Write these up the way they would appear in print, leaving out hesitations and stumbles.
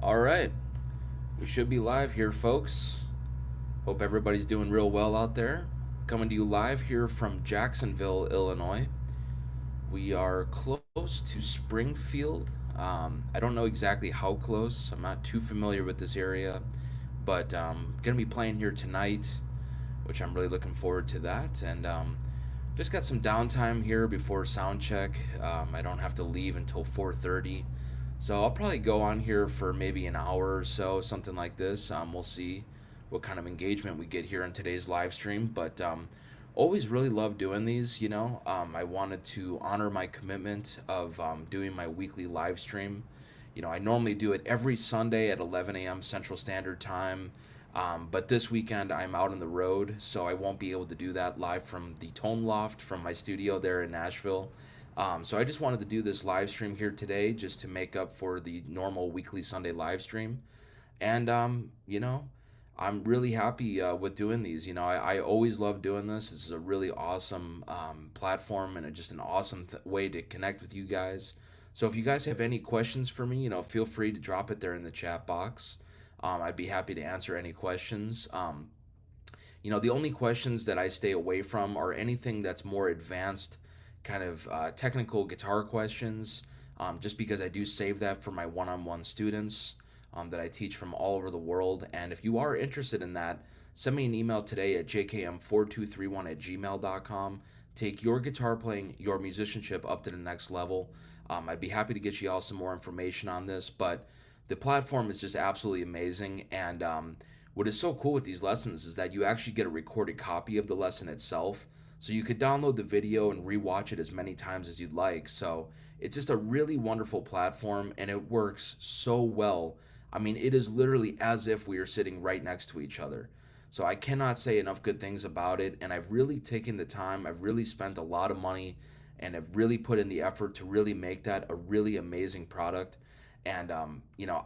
All right, we should be live here, folks. Hope everybody's doing real well out there. Coming to you live here from Jacksonville, Illinois. We are close to Springfield. I don't know exactly how close. I'm not too familiar with this area, but gonna be playing here tonight, which I'm really looking forward to that. And just got some downtime here before sound check. I don't have to leave until 4:30. So I'll probably go on here for maybe an hour or so, something like this. We'll see what kind of engagement we get here in today's live stream. But always really love doing these. I wanted to honor my commitment of doing my weekly live stream. I normally do it every Sunday at 11 a.m. Central Standard Time. But this weekend I'm out on the road, so I won't be able to do that live from the Tone Loft from my studio there in Nashville. So I just wanted to do this live stream here today just to make up for the normal weekly Sunday live stream. And, I'm really happy with doing these. I always love doing this. This is a really awesome platform and just an awesome way to connect with you guys. So if you guys have any questions for me, feel free to drop it there in the chat box. I'd be happy to answer any questions. The only questions that I stay away from are anything that's more advanced, kind of technical guitar questions, just because I do save that for my one-on-one students that I teach from all over the world. And if you are interested in that, send me an email today at jkm4231@gmail.com. Take your guitar playing, your musicianship up to the next level. I'd be happy to get you all some more information on this, but the platform is just absolutely amazing. And what is so cool with these lessons is that you actually get a recorded copy of the lesson itself. So you could download the video and rewatch it as many times as you'd like. So it's just a really wonderful platform, and it works so well. I mean, it is literally as if we are sitting right next to each other. So I cannot say enough good things about it, and I've really taken the time, I've really spent a lot of money, and have really put in the effort to really make that a really amazing product. And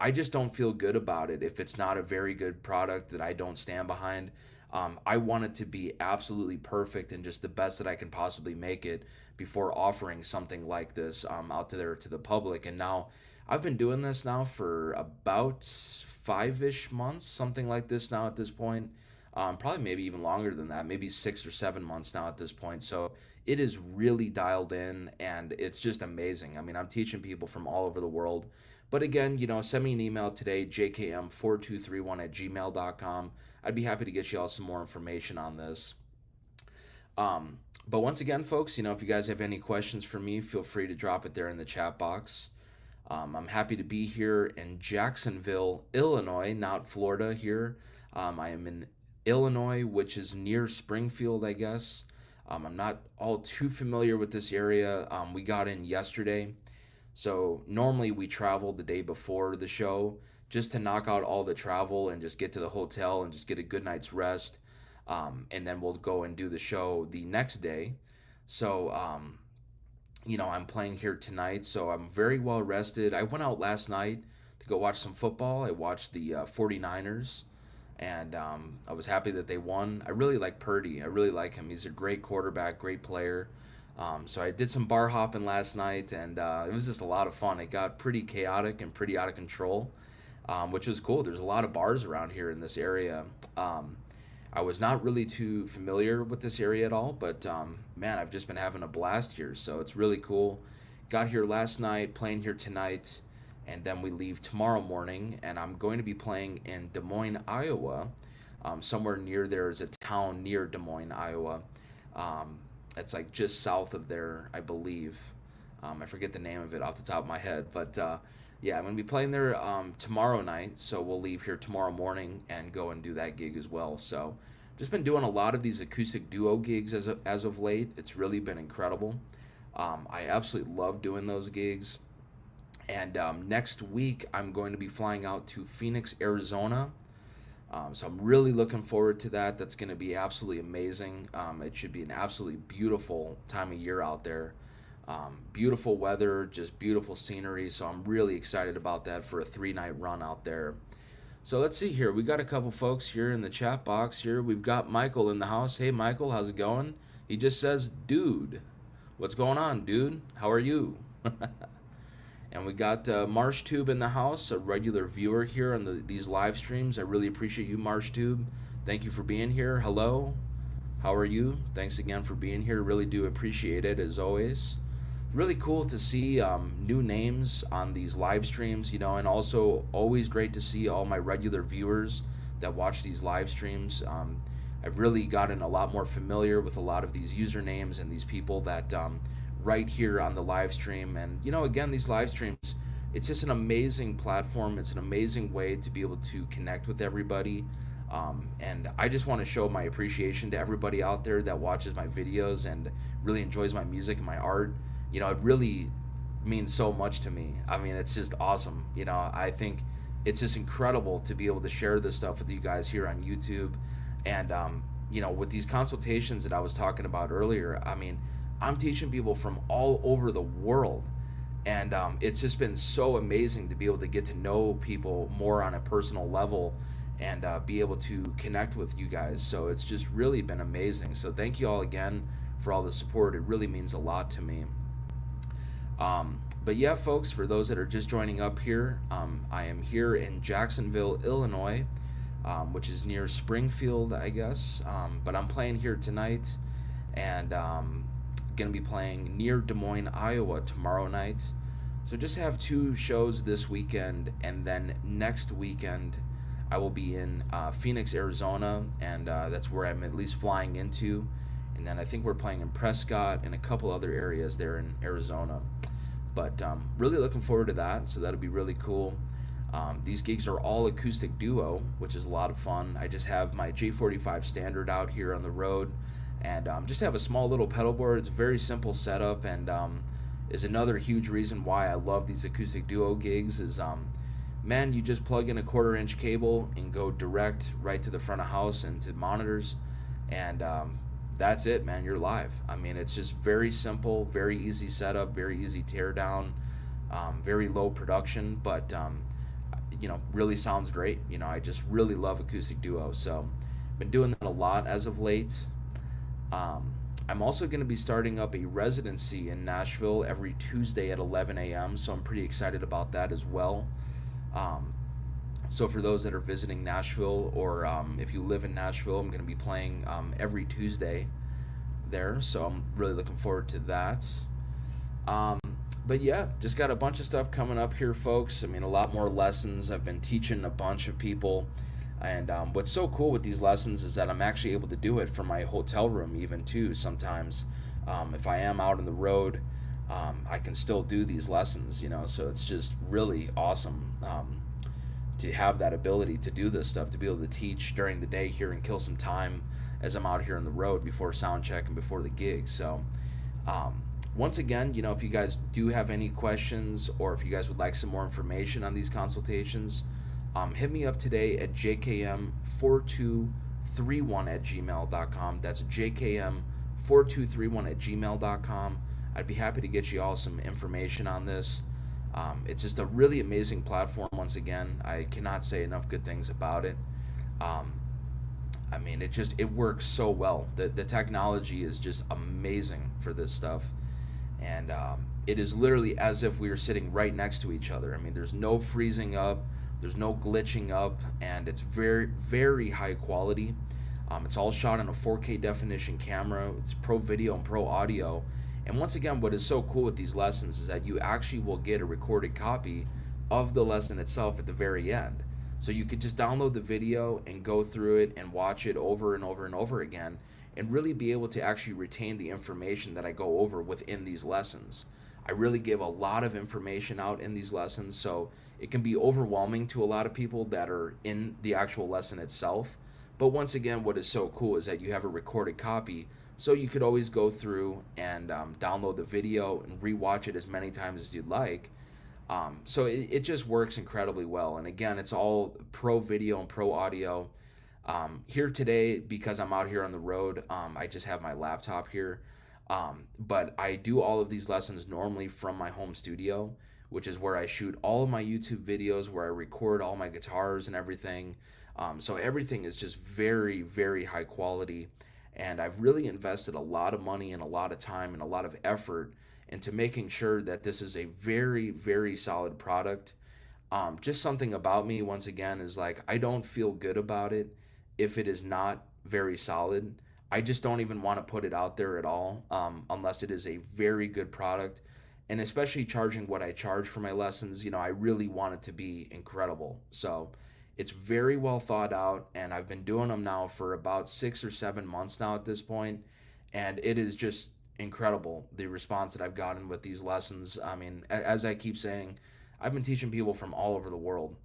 I just don't feel good about it if it's not a very good product that I don't stand behind. I want it to be absolutely perfect and just the best that I can possibly make it before offering something like this out there to the public. And now I've been doing this now for about 5-ish months, something like this now at this point. Probably maybe even longer than that, maybe 6 or 7 months now at this point. So it is really dialed in, and it's just amazing. I mean, I'm teaching people from all over the world. But again, send me an email today, jkm4231@gmail.com. I'd be happy to get you all some more information on this. But once again, folks, if you guys have any questions for me, feel free to drop it there in the chat box. I'm happy to be here in Jacksonville, Illinois, not Florida here. I am in Illinois, which is near Springfield, I guess. I'm not all too familiar with this area. We got in yesterday. So normally we travel the day before the show just to knock out all the travel and just get to the hotel and just get a good night's rest. And then we'll go and do the show the next day. So, I'm playing here tonight, so I'm very well rested. I went out last night to go watch some football. I watched the 49ers, and I was happy that they won. I really like Purdy. I really like him. He's a great quarterback, great player. So I did some bar hopping last night, and it was just a lot of fun. It got pretty chaotic and pretty out of control, which was cool. There's a lot of bars around here in this area. I was not really too familiar with this area at all, but man, I've just been having a blast here, so it's really cool. Got here last night, playing here tonight, and then we leave tomorrow morning, and I'm going to be playing in Des Moines, Iowa. Somewhere near there is a town near Des Moines, Iowa. It's like just south of there, I believe. I forget the name of it off the top of my head, but yeah, I'm going to be playing there tomorrow night, so we'll leave here tomorrow morning and go and do that gig as well. So just been doing a lot of these acoustic duo gigs as of late. It's really been incredible. I absolutely love doing those gigs. And next week, I'm going to be flying out to Phoenix, Arizona. So I'm really looking forward to that. That's going to be absolutely amazing. It should be an absolutely beautiful time of year out there. Beautiful weather, just beautiful scenery. So I'm really excited about that for a 3-night run out there. So let's see here. We got a couple folks here in the chat box here. We've got Michael in the house. Hey, Michael, how's it going? He just says, dude. What's going on, dude? How are you? And we got MarshTube in the house, a regular viewer here on these live streams. I really appreciate you, MarshTube. Thank you for being here. Hello. How are you? Thanks again for being here. Really do appreciate it, as always. Really cool to see new names on these live streams, and also always great to see all my regular viewers that watch these live streams. I've really gotten a lot more familiar with a lot of these usernames and these people that right here on the live stream. And again, these live streams, it's just an amazing platform. It's an amazing way to be able to connect with everybody. And I just want to show my appreciation to everybody out there that watches my videos and really enjoys my music and my art. It really means so much to me. I mean, it's just awesome. I think it's just incredible to be able to share this stuff with you guys here on YouTube. And, with these consultations that I was talking about earlier, I mean, I'm teaching people from all over the world. And it's just been so amazing to be able to get to know people more on a personal level and be able to connect with you guys. So it's just really been amazing. So thank you all again for all the support. It really means a lot to me. But yeah, folks, for those that are just joining up here, I am here in Jacksonville, Illinois, which is near Springfield, I guess. But I'm playing here tonight, and going to be playing near Des Moines, Iowa tomorrow night. So just have 2 shows this weekend, and then next weekend I will be in Phoenix, Arizona, and that's where I'm at least flying into. And then I think we're playing in Prescott and a couple other areas there in Arizona. But really looking forward to that, so that'll be really cool. These gigs are all acoustic duo, which is a lot of fun. I just have my J45 standard out here on the road, and just have a small little pedal board. It's a very simple setup, and is another huge reason why I love these acoustic duo gigs is, man, you just plug in a 1/4-inch cable and go direct right to the front of house and to monitors, and that's it, man. You're live. I mean, it's just very simple, very easy setup, very easy tear down, very low production, but really sounds great. I just really love acoustic duo. So been doing that a lot as of late. I'm also going to be starting up a residency in Nashville every Tuesday at 11 a.m. So I'm pretty excited about that as well. So for those that are visiting Nashville, or if you live in Nashville, I'm going to be playing every Tuesday there. So I'm really looking forward to that. But yeah, just got a bunch of stuff coming up here, folks. I mean, a lot more lessons. I've been teaching a bunch of people. And what's so cool with these lessons is that I'm actually able to do it from my hotel room even too sometimes. If I am out on the road, I can still do these lessons, so it's just really awesome. To have that ability to do this stuff, to be able to teach during the day here and kill some time as I'm out here on the road before sound check and before the gig. So once again, if you guys do have any questions, or if you guys would like some more information on these consultations, hit me up today at jkm4231@gmail.com. That's jkm4231@gmail.com. I'd be happy to get you all some information on this. It's just a really amazing platform. Once again, I cannot say enough good things about it. I mean, it works so well. The technology is just amazing for this stuff, and it is literally as if we were sitting right next to each other. I mean, there's no freezing up, there's no glitching up, and it's very, very high quality. It's all shot on a 4K definition camera. It's pro video and pro audio. And once again, what is so cool with these lessons is that you actually will get a recorded copy of the lesson itself at the very end. So you could just download the video and go through it and watch it over and over and over again, and really be able to actually retain the information that I go over within these lessons. I really give a lot of information out in these lessons, so it can be overwhelming to a lot of people that are in the actual lesson itself. But once again, what is so cool is that you have a recorded copy, so you could always go through and download the video and rewatch it as many times as you'd like. So it just works incredibly well. And again, it's all pro video and pro audio. Here today, because I'm out here on the road, I just have my laptop here. But I do all of these lessons normally from my home studio, which is where I shoot all of my YouTube videos, where I record all my guitars and everything. So everything is just very, very high quality. And I've really invested a lot of money and a lot of time and a lot of effort into making sure that this is a very, very solid product. Just something about me, once again, is like I don't feel good about it if it is not very solid. I just don't even want to put it out there at all, unless it is a very good product. And especially charging what I charge for my lessons, I really want it to be incredible. So it's very well thought out, and I've been doing them now for about 6 or 7 months now at this point, and it is just incredible the response that I've gotten with these lessons. I mean, as I keep saying, I've been teaching people from all over the world.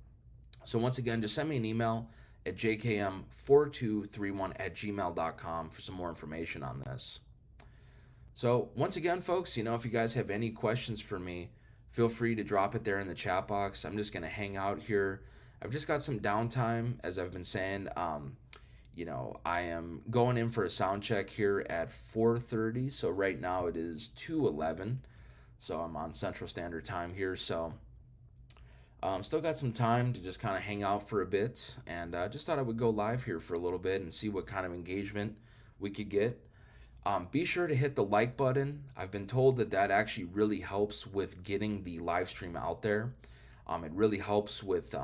So once again, just send me an email at jkm4231@gmail.com for some more information on this. So once again, folks, if you guys have any questions for me, feel free to drop it there in the chat box. I'm just gonna hang out here. I've just got some downtime, as I've been saying. I am going in for a sound check here at 4:30. So right now it is 2:11. So I'm on Central Standard Time here. So still got some time to just kind of hang out for a bit, and just thought I would go live here for a little bit and see what kind of engagement we could get. Be sure to hit the like button. I've been told that that actually really helps with getting the live stream out there. It really helps with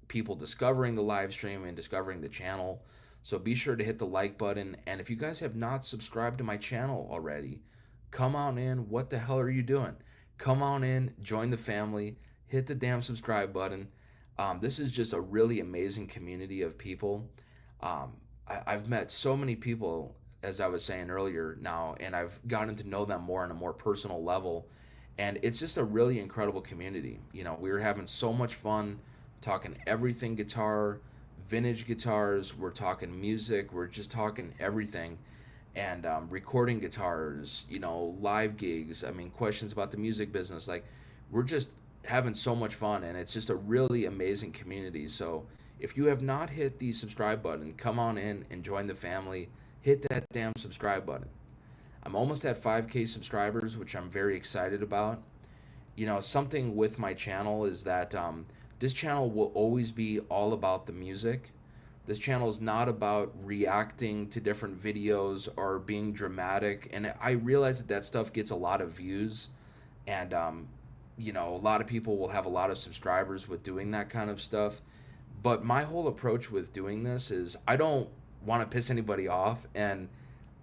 people discovering the live stream and discovering the channel. So be sure to hit the like button. And if you guys have not subscribed to my channel already, come on in. What the hell are you doing? Come on in, join the family, hit the damn subscribe button. This is just a really amazing community of people. I've met so many people, as I was saying earlier now, and I've gotten to know them more on a more personal level. And it's just a really incredible community. We were having so much fun talking everything guitar, vintage guitars, we're talking music, we're just talking everything. And recording guitars, live gigs, I mean, questions about the music business. Like, we're just having so much fun, and it's just a really amazing community. So if you have not hit the subscribe button, come on in and join the family. Hit that damn subscribe button. I'm almost at 5K subscribers, which I'm very excited about. Something with my channel is that this channel will always be all about the music. This channel is not about reacting to different videos or being dramatic. And I realize that that stuff gets a lot of views. And, a lot of people will have a lot of subscribers with doing that kind of stuff. But my whole approach with doing this is I don't want to piss anybody off. And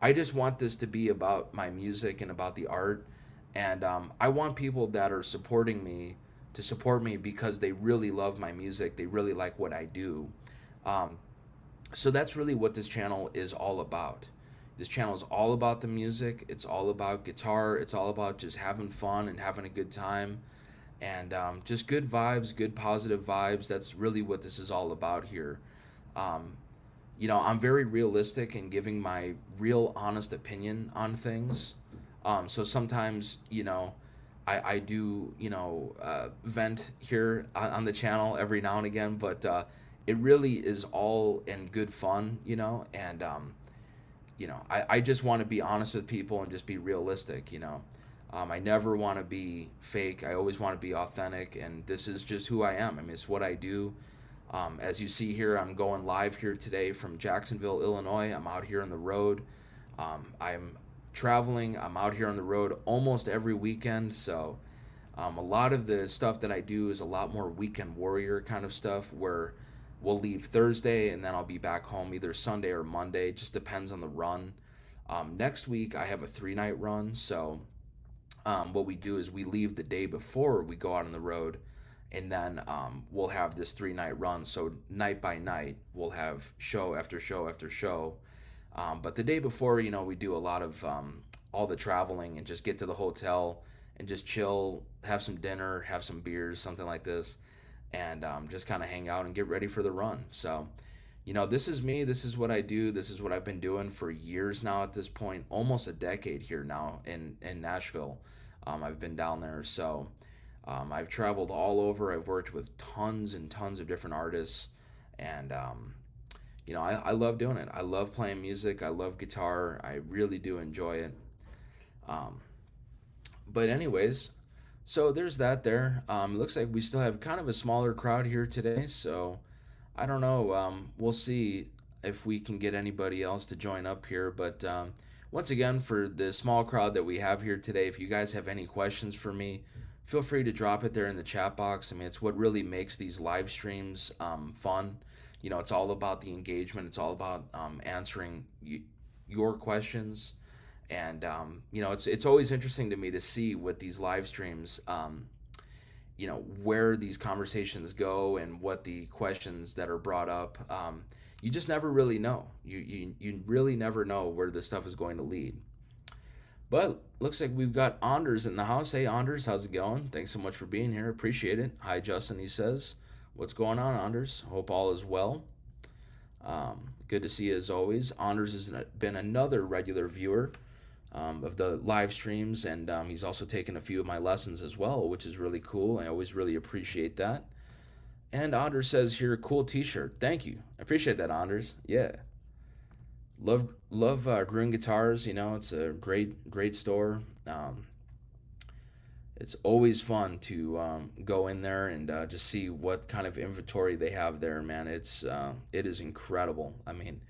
I just want this to be about my music and about the art. And I want people that are supporting me to support me because they really love my music. They really like what I do. So that's really what this channel is all about. This channel is all about the music. It's all about guitar. It's all about just having fun and having a good time. And just good vibes, good positive vibes. That's really what this is all about here. I'm very realistic in giving my real honest opinion on things. So sometimes, I do, vent here on the channel every now and again, but it really is all in good fun, and, I just want to be honest with people and just be realistic. I never want to be fake. I always want to be authentic, and this is just who I am. I mean, it's what I do. As you see here, I'm going live here today from Jacksonville, Illinois. I'm out here on the road. I'm traveling. I'm out here on the road almost every weekend. So a lot of the stuff that I do is a lot more weekend warrior kind of stuff, where we'll leave Thursday and then I'll be back home either Sunday or Monday. It just depends on the run. Next week I have a 3-night run. So what we do is we leave the day before we go out on the road, and then we'll have this 3-night run. So night by night, we'll have show after show after show. But the day before, we do a lot of all the traveling and just get to the hotel and just chill, have some dinner, have some beers, something like this, and just kind of hang out and get ready for the run. So, this is me. This is what I do. This is what I've been doing for years now at this point, almost a decade here now in Nashville. I've been down there. So I've traveled all over. I've worked with tons and tons of different artists, and I love doing it. I love playing music. I love guitar. I really do enjoy it. But anyways, so there's that there. It looks like we still have kind of a smaller crowd here today, so I don't know. We'll see. if we can get anybody else to join up here. But once again, for the small crowd that we have here today, if you guys have any questions for me, feel free to drop it there in the chat box. I mean, it's what really makes these live streams fun. You know, it's all about the engagement. It's all about answering your questions, and you know, it's always interesting to me to see what these live streams. You know, where these conversations go and what the questions that are brought up. You just never really know. You really never know where this stuff is going to lead. But looks like we've got Anders in the house. Hey, Anders, how's it going? Thanks so much for being here. Appreciate it. Hi, Justin, he says. What's going on, Anders? Hope all is well. Good to see you as always. Anders has been another regular viewer of the live streams, and he's also taken a few of my lessons as well, which is really cool. I always really appreciate that. And Anders says here, cool T-shirt. Thank you. I appreciate that, Anders. Yeah, love Gruen Guitars. You know, it's a great store. It's always fun to go in there and just see what kind of inventory they have there, man. It is incredible. I mean,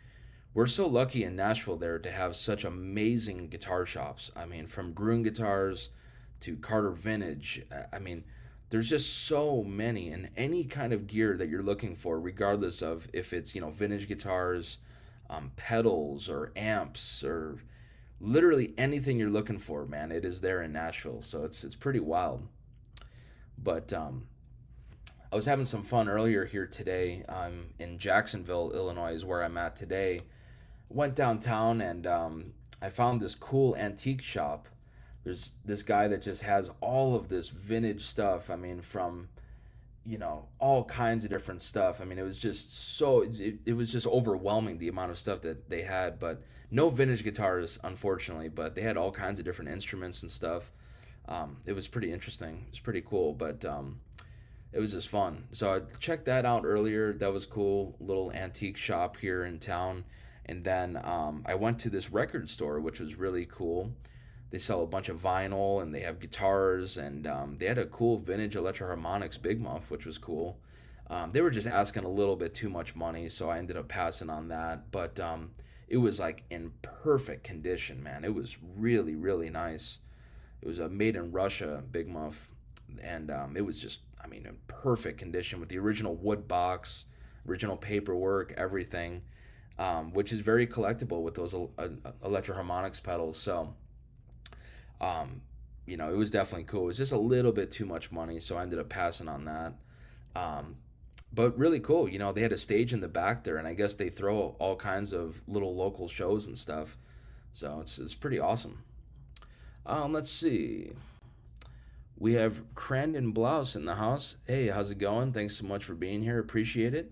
we're so lucky in Nashville there to have such amazing guitar shops. I mean, from Gruen Guitars to Carter Vintage. I mean, there's just so many, and any kind of gear that you're looking for, regardless of if it's, you know, vintage guitars, pedals or amps or literally anything you're looking for, man, it is there in Nashville. So it's pretty wild. But I was having some fun earlier here today. I'm in Jacksonville, Illinois, is where I'm at today. Went downtown and I found this cool antique shop. There's this guy that just has all of this vintage stuff. I mean, from, you know, all kinds of different stuff. I mean, it was just it was just overwhelming, the amount of stuff that they had. But no vintage guitars, unfortunately, but they had all kinds of different instruments and stuff. It was pretty interesting. It was pretty cool, but it was just fun. So I checked that out earlier. That was cool. Little antique shop here in town. And then I went to this record store, which was really cool. They sell a bunch of vinyl and they have guitars, and they had a cool vintage Electro-Harmonix Big Muff, which was cool. They were just asking a little bit too much money, so I ended up passing on that. But it was like in perfect condition, man. It was really, really nice. It was a made in Russia Big Muff, and it was just, I mean, in perfect condition with the original wood box, original paperwork, everything, which is very collectible with those Electro-Harmonix pedals. So, you know, it was definitely cool. It was just a little bit too much money, so I ended up passing on that. But really cool. You know, they had a stage in the back there, and I guess they throw all kinds of little local shows and stuff. So it's pretty awesome. Let's see. We have Crandon Blouse in the house. Hey, how's it going? Thanks so much for being here. Appreciate it.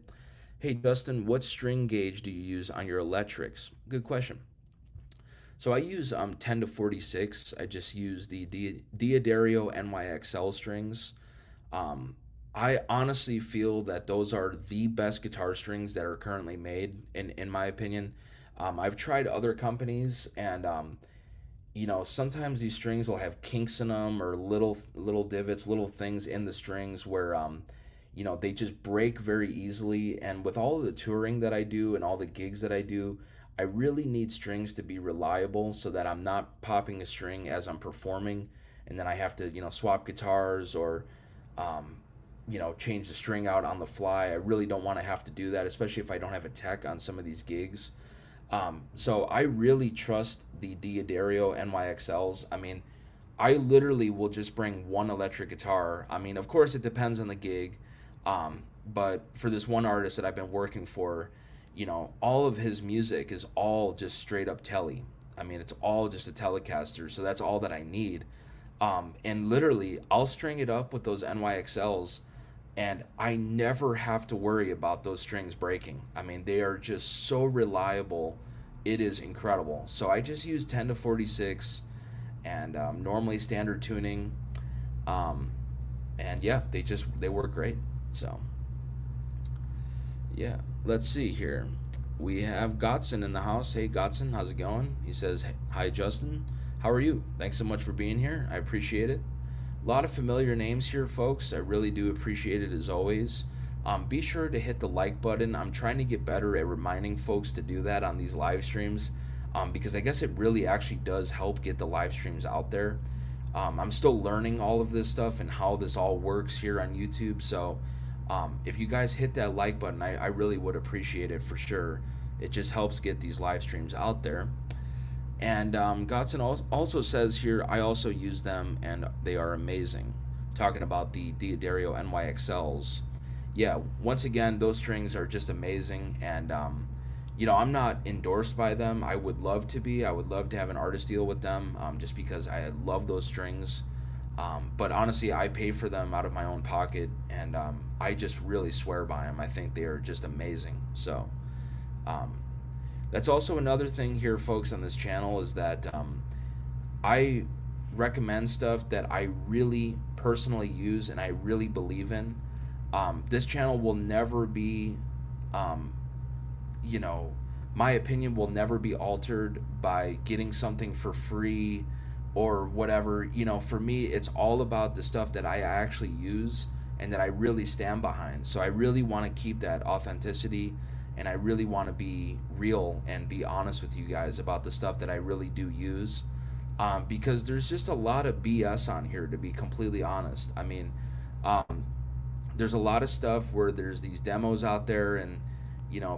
Hey, Dustin, what string gauge do you use on your electrics? Good question. So I use 10 to 46. I just use the Diodario NYXL strings. I honestly feel that those are the best guitar strings that are currently made, in my opinion. I've tried other companies, and you know, sometimes these strings will have kinks in them or little divots, little things in the strings where you know, they just break very easily. And with all of the touring that I do and all the gigs that I do, I really need strings to be reliable so that I'm not popping a string as I'm performing, and then I have to, you know, swap guitars or you know, change the string out on the fly. I really don't want to have to do that, especially if I don't have a tech on some of these gigs. So I really trust the Diodario NYXLs. I mean, I literally will just bring one electric guitar. I mean, of course, it depends on the gig. But for this one artist that I've been working for, you know, all of his music is all just straight up telly. I mean, it's all just a Telecaster, so that's all that I need. And literally, I'll string it up with those NYXLs, and I never have to worry about those strings breaking. I mean, they are just so reliable. It is incredible. So I just use 10 to 46 and normally standard tuning. And yeah, they work great. So yeah, let's see here. We have Godson in the house. Hey, Godson, how's it going? He says, hi, Justin. How are you? Thanks so much for being here. I appreciate it. A lot of familiar names here, folks. I really do appreciate it as always. Be sure to hit the like button. I'm trying to get better at reminding folks to do that on these live streams, because I guess it really actually does help get the live streams out there. I'm still learning all of this stuff and how this all works here on YouTube. So if you guys hit that like button, I really would appreciate it for sure. It just helps get these live streams out there. And Godson also says here, I also use them and they are amazing. Talking about the Diodario NYXLs. Yeah, once again, those strings are just amazing. And, I'm not endorsed by them. I would love to be. I would love to have an artist deal with them, just because I love those strings. But honestly, I pay for them out of my own pocket. And I just really swear by them. I think they are just amazing. So. Um, that's also another thing here, folks, on this channel is that I recommend stuff that I really personally use and I really believe in. This channel will never be, um, you know, my opinion will never be altered by getting something for free or whatever. For me, it's all about the stuff that I actually use and that I really stand behind. So I really want to keep that authenticity and I really want to be real and be honest with you guys about the stuff that I really do use. Because there's just a lot of BS on here, to be completely honest. I mean, um, there's a lot of stuff where there's these demos out there, and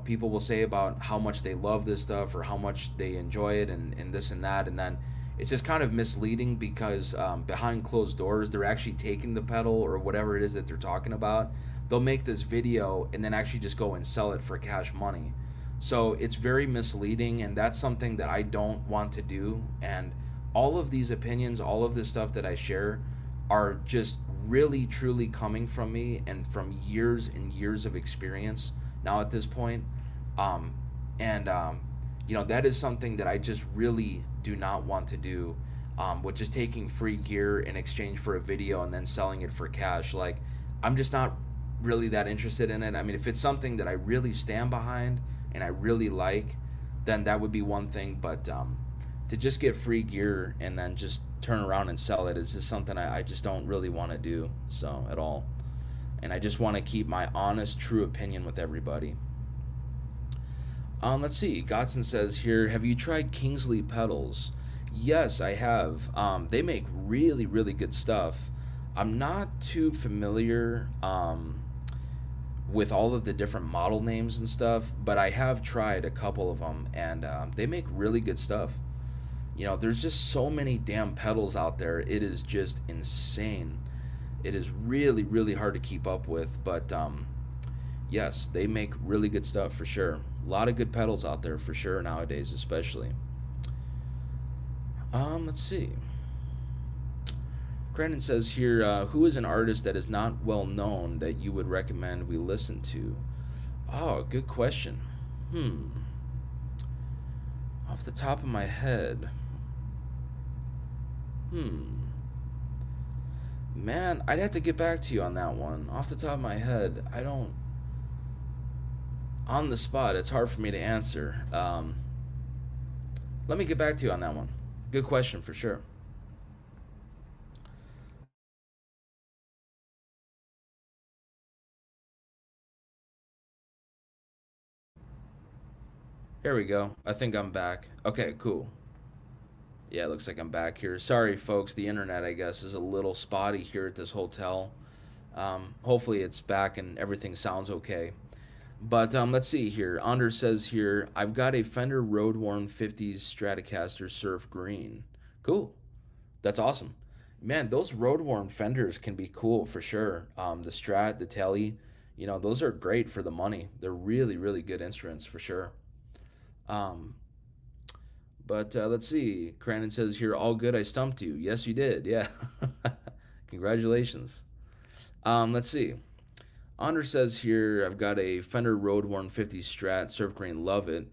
people will say about how much they love this stuff or how much they enjoy it, and this and that, and then it's just kind of misleading because behind closed doors they're actually taking the pedal or whatever it is that they're talking about. They'll make this video and then actually just go and sell it for cash money. So it's very misleading, and that's something that I don't want to do. And all of these opinions, all of this stuff that I share are just really truly coming from me and from years and years of experience now at this point. And that is something that I just really do not want to do, which is taking free gear in exchange for a video and then selling it for cash. Like, I'm just not really that interested in it. I mean, if it's something that I really stand behind and I really like, then that would be one thing. But to just get free gear and then just turn around and sell it is just something I just don't really want to do, so, at all. And I just want to keep my honest, true opinion with everybody. Let's see. Godson says here, have you tried Kingsley pedals? Yes, I have. They make really, really good stuff. I'm not too familiar with all of the different model names and stuff, but I have tried a couple of them, and they make really good stuff. There's just so many damn pedals out there. It is just insane. It is really, really hard to keep up with, but yes, they make really good stuff for sure. A lot of good pedals out there for sure nowadays, especially. Let's see. Brandon says here, who is an artist that is not well known that you would recommend we listen to? Oh, good question. Off the top of my head. Man, I'd have to get back to you on that one. Off the top of my head, I don't. On the spot, it's hard for me to answer. Let me get back to you on that one. Good question for sure. Here we go. I think I'm back. Okay, cool. Yeah, it looks like I'm back here. Sorry, folks. The internet, I guess, is a little spotty here at this hotel. Hopefully it's back and everything sounds okay. But let's see here. Anders says here, I've got a Fender Road Worn 50s Stratocaster Surf Green. Cool. That's awesome. Man, those Road Worn Fenders can be cool for sure. The Strat, the Telly, those are great for the money. They're really, really good instruments for sure. Um, but let's see. Crandon says here, all good. I stumped you. Yes, you did. Yeah. Congratulations. Let's see. Anders says here, I've got a Fender Road Worn 50 Strat, Surf Green, love it,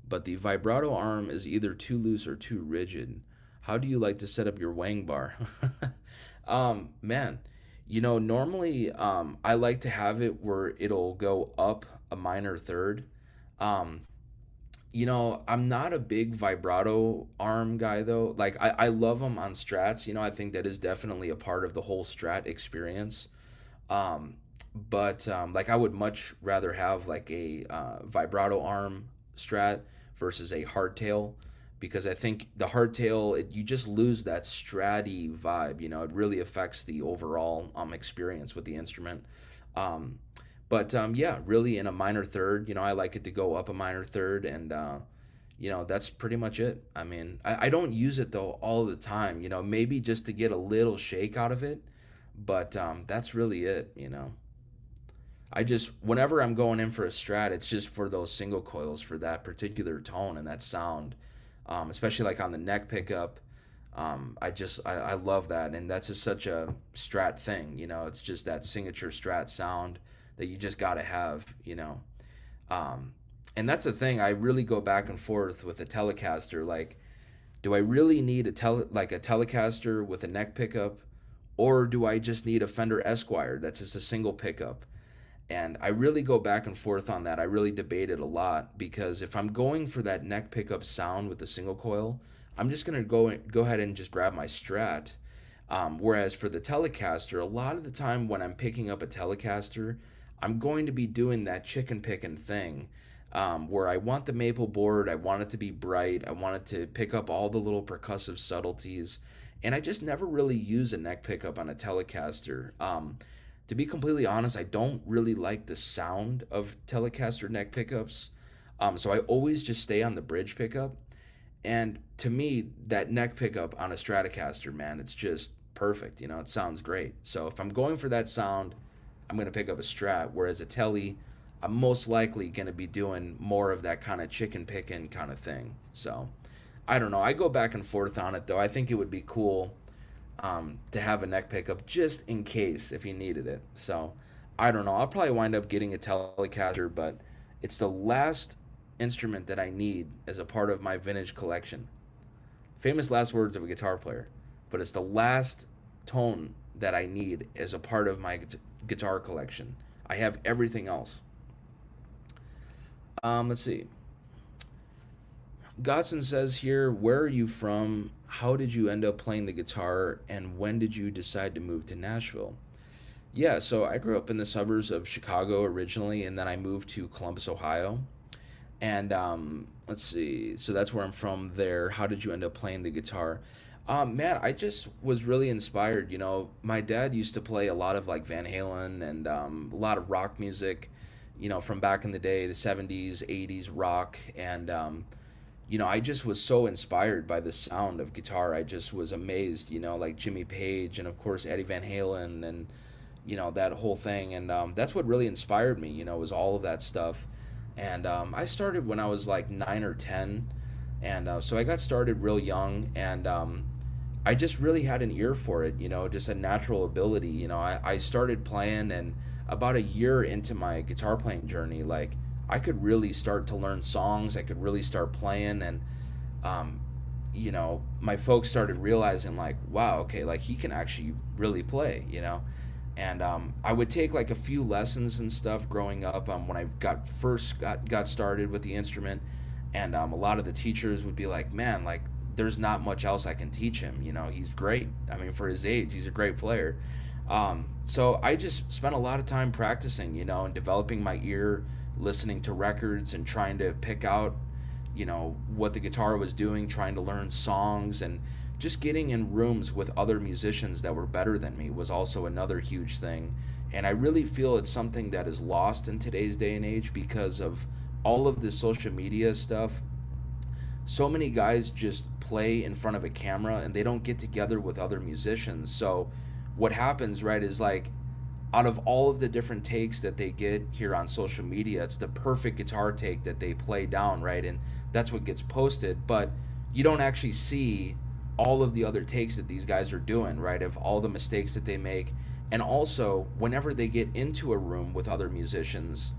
but the vibrato arm is either too loose or too rigid. How do you like to set up your wang bar? Man, normally I like to have it where it'll go up a minor third. Um, I'm not a big vibrato arm guy though. Like I love them on Strats. I think that is definitely a part of the whole Strat experience. Um, But like I would much rather have like a vibrato arm strat versus a hardtail, because I think the hardtail you just lose that stratty vibe. You know, it really affects the overall experience with the instrument. Um, but yeah, really in a minor third, you know, I like it to go up a minor third, and you know, that's pretty much it. I mean, I don't use it though all the time. You know, maybe just to get a little shake out of it, but that's really it. You know. I just whenever I'm going in for a strat, it's just for those single coils for that particular tone and that sound, especially like on the neck pickup. I love that, and that's just such a strat thing. You know, it's just that signature strat sound that you just got to have. You know, um, and that's the thing. I really go back and forth with a Telecaster. Like, do I really need a Telecaster with a neck pickup, or do I just need a Fender Esquire that's just a single pickup? And I really go back and forth on that. I really debate it a lot, because if I'm going for that neck pickup sound with the single coil, I'm just gonna go ahead and just grab my Strat. Whereas for the Telecaster, a lot of the time when I'm picking up a Telecaster, I'm going to be doing that chicken picking thing, where I want the maple board, I want it to be bright, I want it to pick up all the little percussive subtleties, and I just never really use a neck pickup on a Telecaster. To be completely honest, I don't really like the sound of Telecaster neck pickups. So I always just stay on the bridge pickup. And to me, that neck pickup on a Stratocaster, man, it's just perfect. You know, it sounds great. So if I'm going for that sound, I'm going to pick up a Strat. Whereas a Tele, I'm most likely going to be doing more of that kind of chicken picking kind of thing. So I don't know. I go back and forth on it, though. I think it would be cool to have a neck pickup just in case if you needed it. So I don't know. I'll probably wind up getting a Telecaster, but it's the last instrument that I need as a part of my vintage collection. Famous last words of a guitar player, but it's the last tone that I need as a part of my guitar collection. I have everything else. Let's see. Godson says here, where are you from? How did you end up playing the guitar? And when did you decide to move to Nashville? Yeah, so I grew up in the suburbs of Chicago originally, and then I moved to Columbus, Ohio. And let's see, so that's where I'm from there. How did you end up playing the guitar? Man, I just was really inspired. You know, my dad used to play a lot of like Van Halen and a lot of rock music, you know, from back in the day, the 70s, 80s rock. And you know, I just was so inspired by the sound of guitar. I just was amazed, you know, like Jimmy Page and of course Eddie Van Halen and you know that whole thing. And that's what really inspired me, you know, was all of that stuff. And I started when I was like 9 or 10, and so I got started real young, and I just really had an ear for it, you know, just a natural ability. You know, I started playing, and about a year into my guitar playing journey, like I could really start to learn songs. I could really start playing, and um, you know, my folks started realizing like, wow, okay, like he can actually really play, you know. And I would take like a few lessons and stuff growing up when I got started with the instrument, and a lot of the teachers would be like, man, like there's not much else I can teach him. You know, he's great. I mean, for his age, he's a great player. So I just spent a lot of time practicing, you know, and developing my ear, listening to records and trying to pick out, you know, what the guitar was doing, trying to learn songs, and just getting in rooms with other musicians that were better than me was also another huge thing. And I really feel it's something that is lost in today's day and age because of all of this social media stuff. So many guys just play in front of a camera and they don't get together with other musicians. So what happens, right, is like out of all of the different takes that they get here on social media, it's the perfect guitar take that they play down, right? And that's what gets posted, but you don't actually see all of the other takes that these guys are doing, right? Of all the mistakes that they make. And also, whenever they get into a room with other musicians,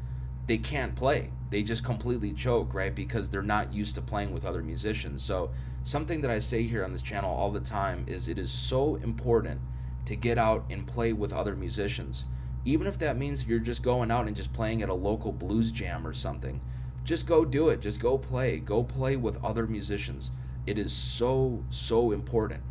they can't play. They just completely choke, right? Because they're not used to playing with other musicians. So, something that I say here on this channel all the time is it is so important to get out and play with other musicians. Even if that means you're just going out and just playing at a local blues jam or something, just go do it. Just go play. Go play with other musicians. It is so, so important.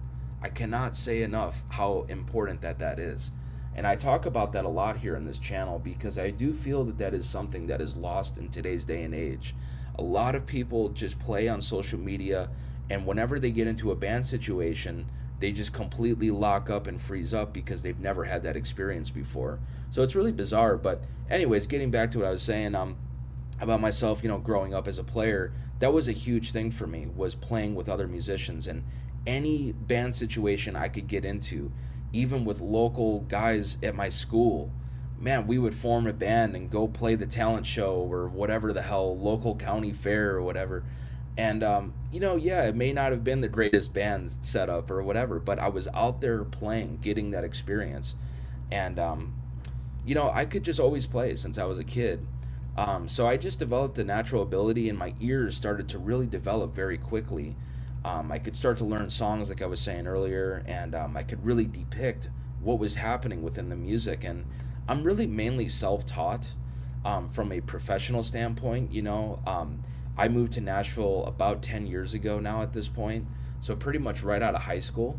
I cannot say enough how important that is. And I talk about that a lot here in this channel because I do feel that that is something that is lost in today's day and age. A lot of people just play on social media, and whenever they get into a band situation, they just completely lock up and freeze up because they've never had that experience before. So it's really bizarre. But anyways, getting back to what I was saying, about myself, growing up as a player, that was a huge thing for me, was playing with other musicians, and any band situation I could get into, even with local guys at my school. Man, we would form a band and go play the talent show or whatever the hell, local county fair or whatever. And yeah, it may not have been the greatest band setup or whatever, but I was out there playing, getting that experience. And I could just always play since I was a kid. So I just developed a natural ability, and my ears started to really develop very quickly. I could start to learn songs, like I was saying earlier, and I could really depict what was happening within the music. And I'm really mainly self taught from a professional standpoint. I moved to Nashville about 10 years ago now at this point, so pretty much right out of high school.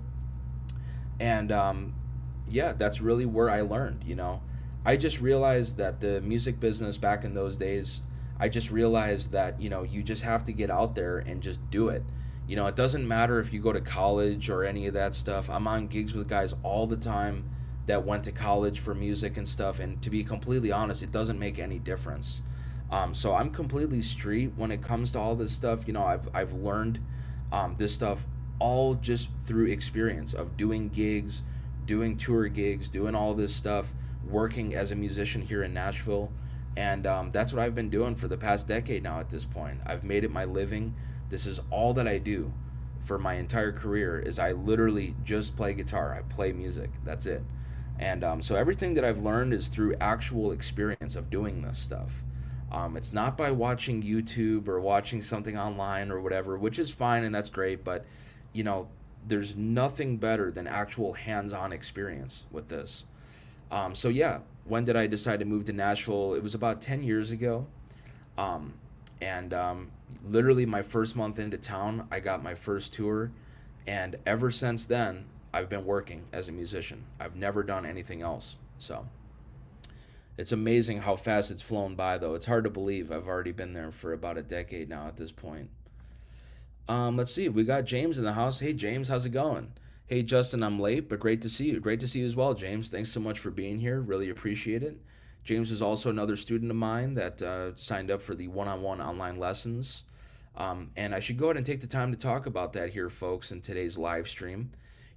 And yeah, that's really where I learned. I just realized that the music business back in those days, I just realized that, you just have to get out there and just do it. It doesn't matter if you go to college or any of that stuff. I'm on gigs with guys all the time that went to college for music and stuff, and to be completely honest, it doesn't make any difference. So I'm completely street when it comes to all this stuff. I've learned this stuff all just through experience of doing gigs, doing tour gigs, doing all this stuff, working as a musician here in Nashville. And that's what I've been doing for the past decade now at this point. I've made it my living. This is all that I do for my entire career, is I literally just play guitar. I play music. That's it. And so everything that I've learned is through actual experience of doing this stuff. It's not by watching YouTube or watching something online or whatever, which is fine and that's great, but you know, there's nothing better than actual hands-on experience with this. So yeah, when did I decide to move to Nashville? It was about 10 years ago. Um, and literally my first month into town, I got my first tour. And ever since then, I've been working as a musician. I've never done anything else. So it's amazing how fast it's flown by, though. It's hard to believe I've already been there for about a decade now at this point. Let's see. We got James in the house. Hey, James, how's it going? Hey, Justin, I'm late, but great to see you. Great to see you as well, James. Thanks so much for being here. Really appreciate it. James is also another student of mine that signed up for the one on one online lessons. And I should go ahead and take the time to talk about that here, folks, in today's live stream.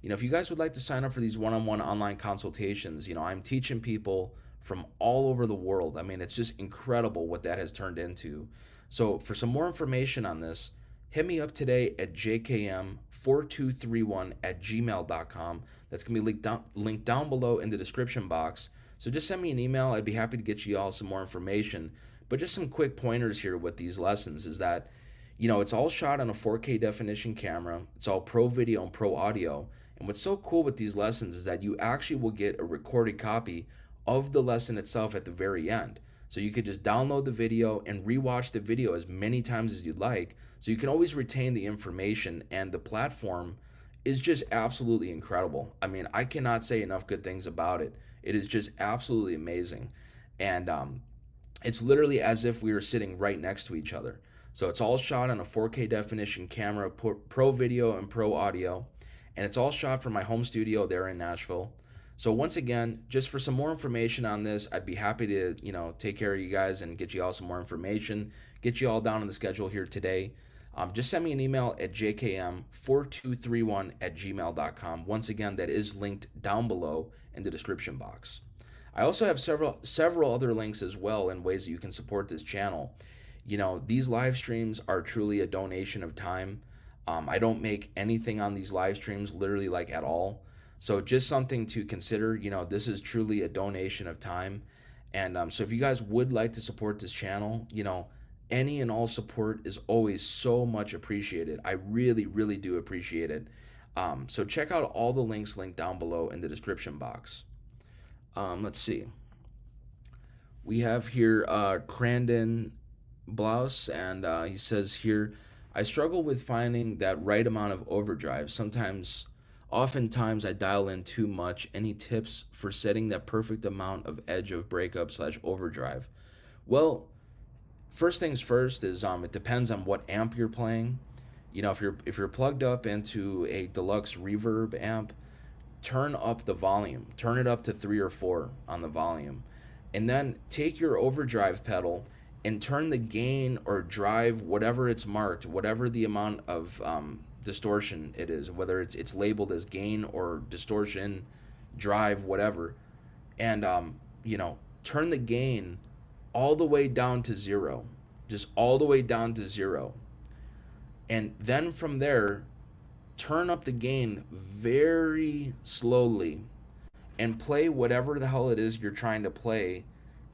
If you guys would like to sign up for these one on one online consultations, I'm teaching people from all over the world. I mean, it's just incredible what that has turned into. So, for some more information on this, hit me up today at jkm4231 at gmail.com. That's going to be linked down below in the description box. So just send me an email. I'd be happy to get you all some more information. But just some quick pointers here with these lessons is that, it's all shot on a 4K definition camera. It's all pro video and pro audio. And what's so cool with these lessons is that you actually will get a recorded copy of the lesson itself at the very end. So you could just download the video and rewatch the video as many times as you'd like. So you can always retain the information, and the platform is just absolutely incredible. I mean, I cannot say enough good things about it. It is just absolutely amazing. And it's literally as if we were sitting right next to each other. So it's all shot on a 4K definition camera, pro video and pro audio. And it's all shot from my home studio there in Nashville. So once again, just for some more information on this, I'd be happy to, take care of you guys and get you all some more information, get you all down on the schedule here today. Just send me an email at jkm4231 at gmail.com. Once again, that is linked down below in the description box. I also have several other links as well in ways that you can support this channel. These live streams are truly a donation of time. I don't make anything on these live streams, literally like at all. So just something to consider, this is truly a donation of time. And so if you guys would like to support this channel, any and all support is always so much appreciated. I really, really do appreciate it. So check out all the links linked down below in the description box. Let's see. We have here Crandon Blouse, and he says here, I struggle with finding that right amount of overdrive. Sometimes Oftentimes I dial in too much. Any tips for setting that perfect amount of edge of breakup slash overdrive? Well, first things first is it depends on what amp you're playing. If you're plugged up into a deluxe reverb amp, turn up the volume. Turn it up to 3 or 4 on the volume. And then take your overdrive pedal and turn the gain or drive, whatever it's marked, whatever the amount of distortion it is, whether it's labeled as gain or distortion, drive, whatever. And turn the gain all the way down to 0. Just all the way down to 0. And then from there, turn up the gain very slowly and play whatever the hell it is you're trying to play,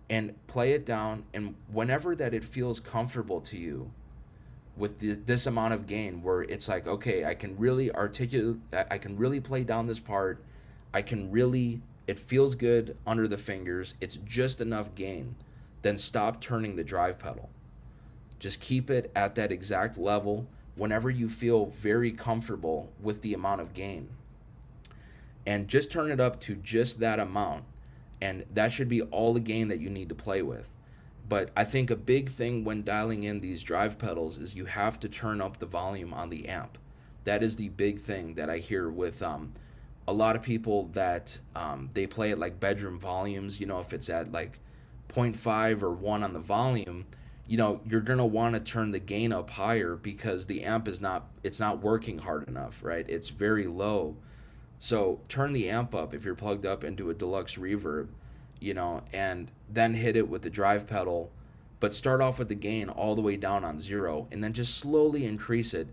and play it down. And whenever that it feels comfortable to you with this amount of gain, where it's like, okay, I can really articulate, I can really play down this part, it feels good under the fingers, it's just enough gain, then stop turning the drive pedal. Just keep it at that exact level whenever you feel very comfortable with the amount of gain. And just turn it up to just that amount. And that should be all the gain that you need to play with. But I think a big thing when dialing in these drive pedals is you have to turn up the volume on the amp. That is the big thing that I hear with a lot of people that they play at like bedroom volumes. If it's at like 0.5 or 1 on the volume, you're going to want to turn the gain up higher because the amp it's not working hard enough, right? It's very low. So turn the amp up if you're plugged up into a deluxe reverb, and then hit it with the drive pedal, but start off with the gain all the way down on 0, and then just slowly increase it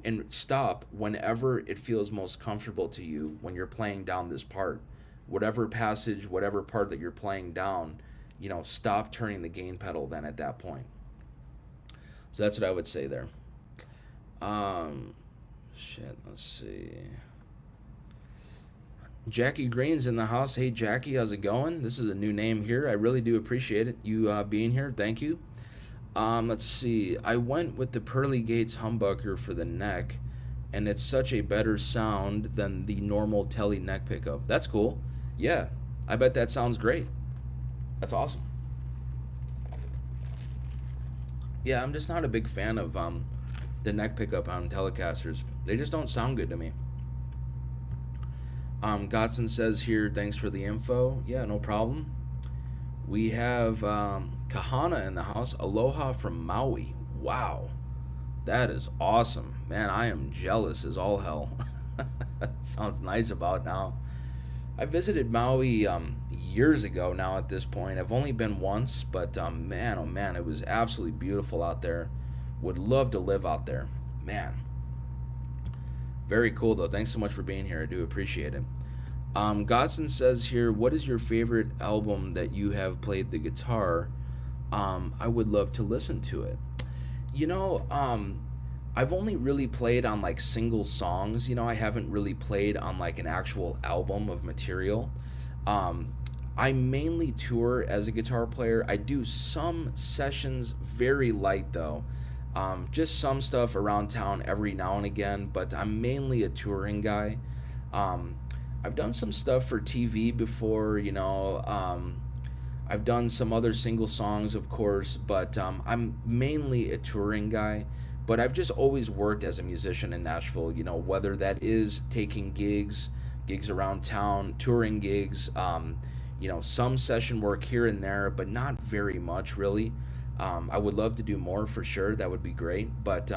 and stop whenever it feels most comfortable to you when you're playing down this part. Whatever passage, whatever part that you're playing down, stop turning the gain pedal then at that point. So that's what I would say there. Let's see. Jackie Green's in the house. Hey, Jackie, how's it going? This is a new name here. I really do appreciate it, you being here. Thank you. Let's see. I went with the Pearly Gates humbucker for the neck, and it's such a better sound than the normal Tele neck pickup. That's cool. Yeah, I bet that sounds great. That's awesome. Yeah, I'm just not a big fan of the neck pickup on Telecasters. They just don't sound good to me. Godson says here, thanks for the info. Yeah, no problem. We have Kahana in the house. Aloha from Maui. Wow. That is awesome. Man, I am jealous as all hell. Sounds nice about now. I visited Maui years ago now at this point. I've only been once, but man, oh man, it was absolutely beautiful out there. Would love to live out there. Man. Very cool, though. Thanks so much for being here. I do appreciate it. Godson says here, what is your favorite album that you have played the guitar? I would love to listen to it. I've only really played on like single songs. I haven't really played on like an actual album of material. I mainly tour as a guitar player. I do some sessions, very light though. Just some stuff around town every now and again, but I'm mainly a touring guy. I've done some stuff for TV before, I've done some other single songs, of course, but I'm mainly a touring guy. But I've just always worked as a musician in Nashville, whether that is taking gigs around town, touring gigs, some session work here and there, but not very much really. I would love to do more for sure. That would be great. But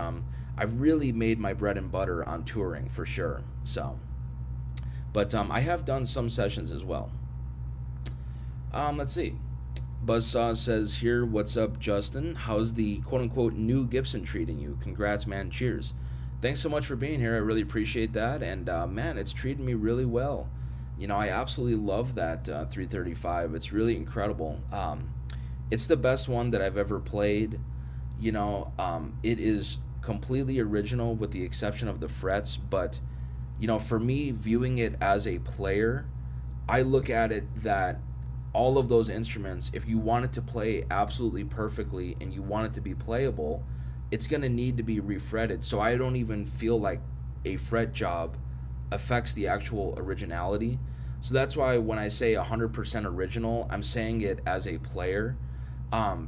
I've really made my bread and butter on touring for sure. So, but I have done some sessions as well. Let's see. Buzzsaw says here, what's up, Justin? How's the quote-unquote new Gibson treating you? Congrats, man. Cheers. Thanks so much for being here. I really appreciate that. And, man, it's treating me really well. I absolutely love that 335. It's really incredible. It's the best one that I've ever played. It is completely original with the exception of the frets. But, for me, viewing it as a player, I look at it that all of those instruments, if you want it to play absolutely perfectly and you want it to be playable, it's going to need to be refretted. So I don't even feel like a fret job affects the actual originality. So that's why when I say 100% original, I'm saying it as a player,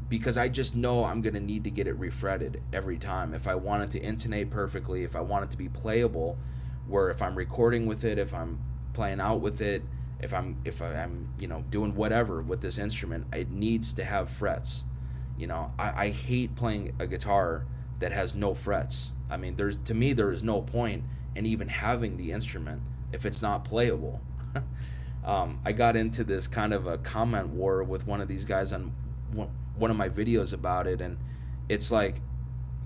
because I just know I'm going to need to get it refretted every time. If I want it to intonate perfectly, if I want it to be playable, where if I'm recording with it, if I'm playing out with it, if I'm doing whatever with this instrument, it needs to have frets. I hate playing a guitar that has no frets. I mean, to me there is no point in even having the instrument if it's not playable. I got into this kind of a comment war with one of these guys on one of my videos about it, and it's like,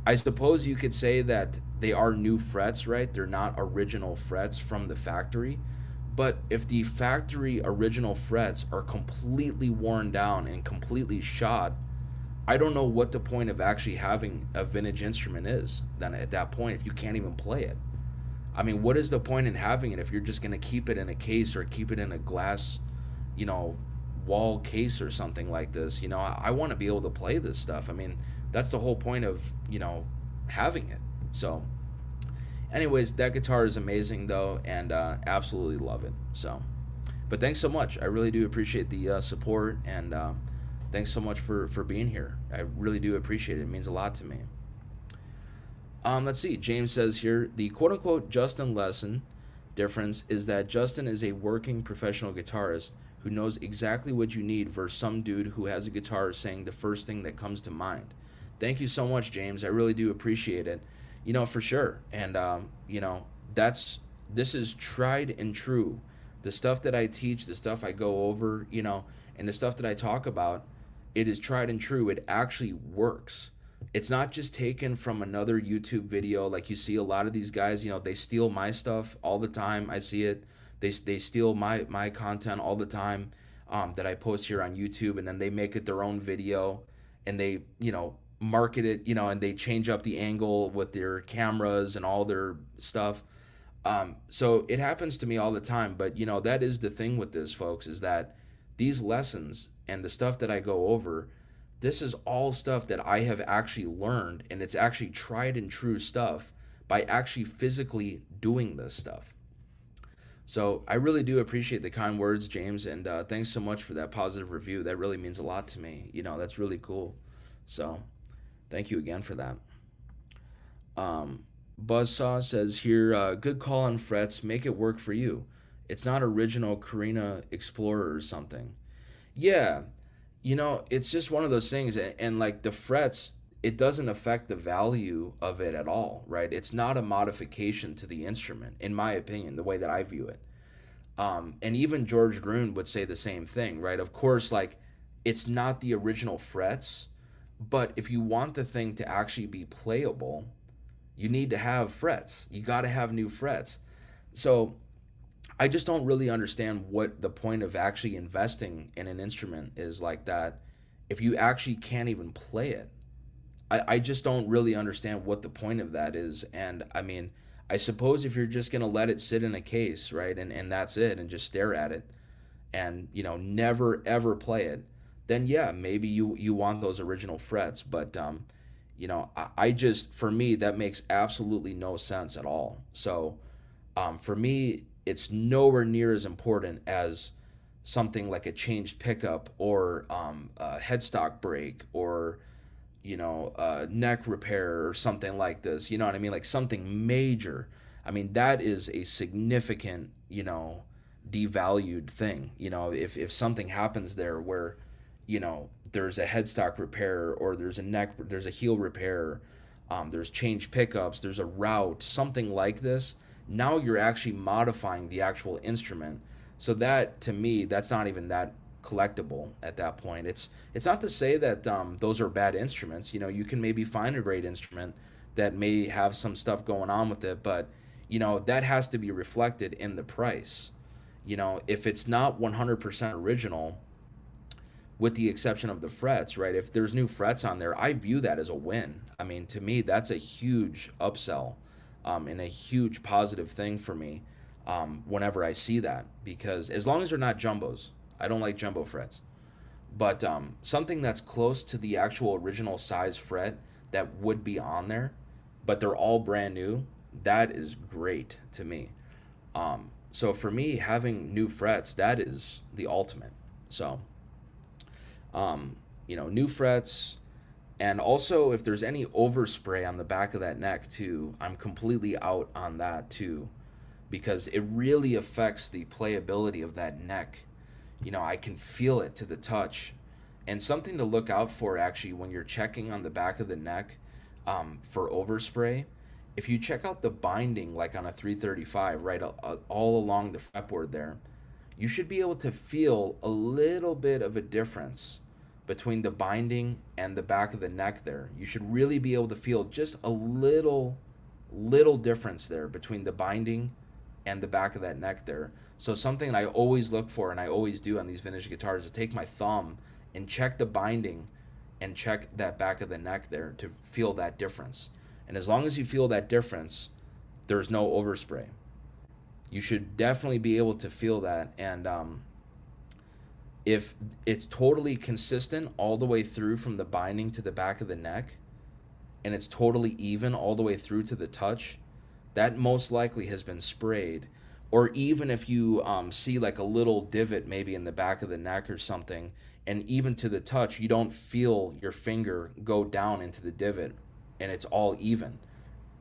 I suppose you could say that they are new frets, right? They're not original frets from the factory. But if the factory original frets are completely worn down and completely shot, I don't know what the point of actually having a vintage instrument is then at that point if you can't even play it. I mean, what is the point in having it if you're just going to keep it in a case or keep it in a glass, you know, wall case or something like this? I want to be able to play this stuff. I mean, that's the whole point of, having it. So, anyways, that guitar is amazing though, and absolutely love it. So, but thanks so much. I really do appreciate the support, and thanks so much for being here. I really do appreciate it. It means a lot to me. Let's see. James says here, the quote-unquote Justin lesson difference is that Justin is a working professional guitarist who knows exactly what you need versus some dude who has a guitar saying the first thing that comes to mind. Thank you so much, James. I really do appreciate it. For sure. And, this is tried and true. The stuff that I teach, the stuff I go over, and the stuff that I talk about, it is tried and true. It actually works. It's not just taken from another YouTube video. Like you see a lot of these guys, they steal my stuff all the time. I see it. They steal my content all the time, that I post here on YouTube, and then they make it their own video, and they, market it, and they change up the angle with their cameras and all their stuff. So it happens to me all the time. But, that is the thing with this, folks, is that these lessons and the stuff that I go over, this is all stuff that I have actually learned, and it's actually tried and true stuff by actually physically doing this stuff. So I really do appreciate the kind words, James, and thanks so much for that positive review. That really means a lot to me. That's really cool. So thank you again for that. Buzzsaw says here, good call on frets. Make it work for you. It's not original Carina Explorer or something. Yeah, it's just one of those things. And like the frets, it doesn't affect the value of it at all, right? It's not a modification to the instrument, in my opinion, the way that I view it. And even George Gruen would say the same thing, right? Of course, like, it's not the original frets, but if you want the thing to actually be playable, you need to have frets. You got to have new frets. So I just don't really understand what the point of actually investing in an instrument is like that if you actually can't even play it. I just don't really understand what the point of that is. And I mean, I suppose if you're just going to let it sit in a case, right, and that's it, and just stare at it and, never ever play it, then yeah, maybe you want those original frets. But, I just, for me, that makes absolutely no sense at all. So for me, it's nowhere near as important as something like a changed pickup or a headstock break or neck repair or something like this. You know what I mean? Like something major. I mean, that is a significant, devalued thing. If something happens there where, there's a headstock repair or there's a heel repair, there's changed pickups, there's a route, something like this. Now you're actually modifying the actual instrument. So that, to me, that's not even that collectible at that point. It's not to say that those are bad instruments. You can maybe find a great instrument that may have some stuff going on with it, but that has to be reflected in the price. If it's not 100% original, with the exception of the frets, right? If there's new frets on there, I view that as a win. I mean, to me, that's a huge upsell, and a huge positive thing for me whenever I see that, because as long as they're not jumbos, I don't like jumbo frets. But something that's close to the actual original size fret that would be on there, but they're all brand new, that is great to me. So for me, having new frets, that is the ultimate. So, new frets, and also if there's any overspray on the back of that neck too, I'm completely out on that too, because it really affects the playability of that neck. I can feel it to the touch. And something to look out for actually when you're checking on the back of the neck, for overspray, if you check out the binding like on a 335, right, all along the fretboard there, you should be able to feel a little bit of a difference between the binding and the back of the neck there. You should really be able to feel just a little difference there between the binding and the back of that neck there. So something I always look for, and I always do on these vintage guitars, is take my thumb and check the binding and check that back of the neck there to feel that difference. And as long as you feel that difference, there's no overspray. You should definitely be able to feel that. And if it's totally consistent all the way through from the binding to the back of the neck, and it's totally even all the way through to the touch, that most likely has been sprayed. Or even if you see like a little divot maybe in the back of the neck or something, and even to the touch, you don't feel your finger go down into the divot, and it's all even.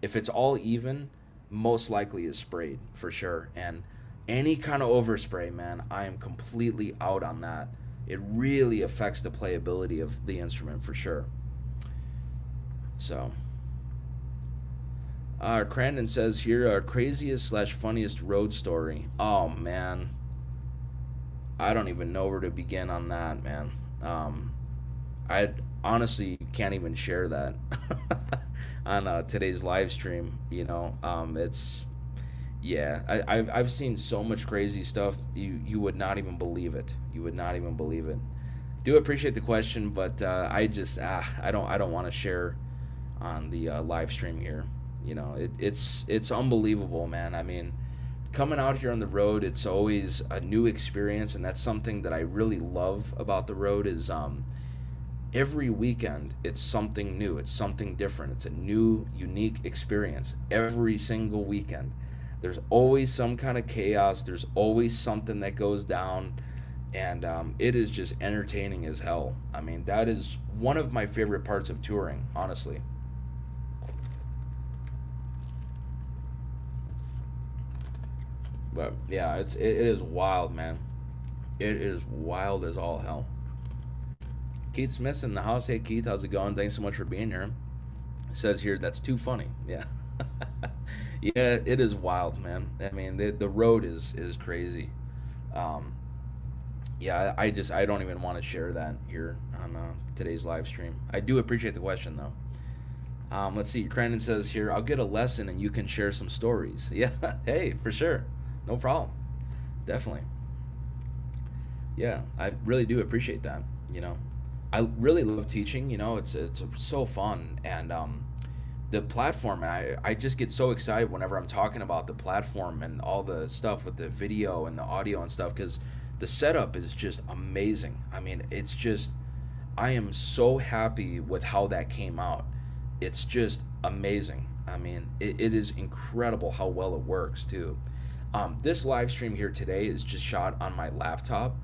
If it's all even, most likely is sprayed for sure. And any kind of overspray, man, I am completely out on that. It really affects the playability of the instrument for sure. So, Crandon says here, craziest slash funniest road story. Oh man, I don't even know where to begin on that, man. I honestly can't even share that on today's live stream. It's yeah. I've seen so much crazy stuff. You would not even believe it. You would not even believe it. Do appreciate the question, but I don't want to share on the live stream here. It's unbelievable, man. I mean, coming out here on the road, it's always a new experience, and that's something that I really love about the road is every weekend it's something new, it's something different, it's a new, unique experience every single weekend. There's always some kind of chaos, there's always something that goes down, and it is just entertaining as hell. I mean, that is one of my favorite parts of touring, honestly. But yeah, it is wild, man. It is wild as all hell. Keith Smith's in the house. Hey Keith, how's it going? Thanks so much for being here. It says here that's too funny. Yeah. Yeah, it is wild, man. I mean, the road is crazy. Um, yeah, I don't even want to share that here on today's live stream. I do appreciate the question though. Let's see. Crandon says here, I'll get a lesson and you can share some stories. Yeah, hey, for sure. No problem. Definitely. Yeah, I really do appreciate that. I really love teaching. It's so fun, and the platform. I just get so excited whenever I'm talking about the platform and all the stuff with the video and the audio and stuff, because the setup is just amazing. I mean, it's just I am so happy with how that came out. It's just amazing. I mean, it is incredible how well it works too. This live stream here today is just shot on my laptop,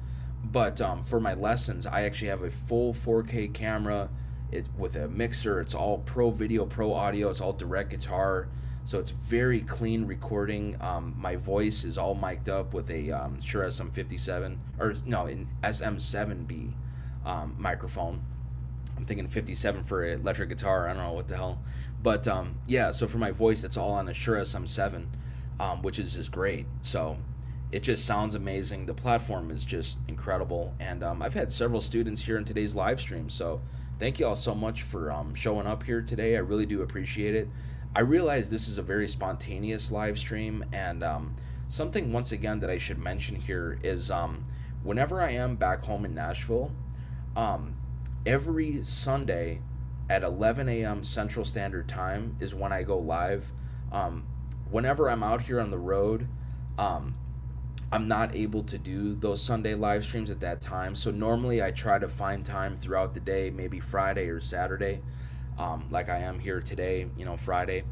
but for my lessons, I actually have a full 4K camera. With a mixer. It's all pro video, pro audio. It's all direct guitar, so it's very clean recording. My voice is all mic'd up with a Shure SM57 or no, an SM7B microphone. I'm thinking 57 for electric guitar. I don't know what the hell, but yeah. So for my voice, it's all on a Shure SM7, which is just great. So it just sounds amazing. The platform is just incredible, and I've had several students here in today's live stream. So thank you all so much for showing up here today. I really do appreciate it. I realize this is a very spontaneous live stream, and something once again that I should mention here is whenever I am back home in Nashville, every Sunday at 11 a.m. Central Standard Time is when I go live. Whenever I'm out here on the road, I'm not able to do those Sunday live streams at that time. So normally I try to find time throughout the day, maybe Friday or Saturday, like I am here today, Friday.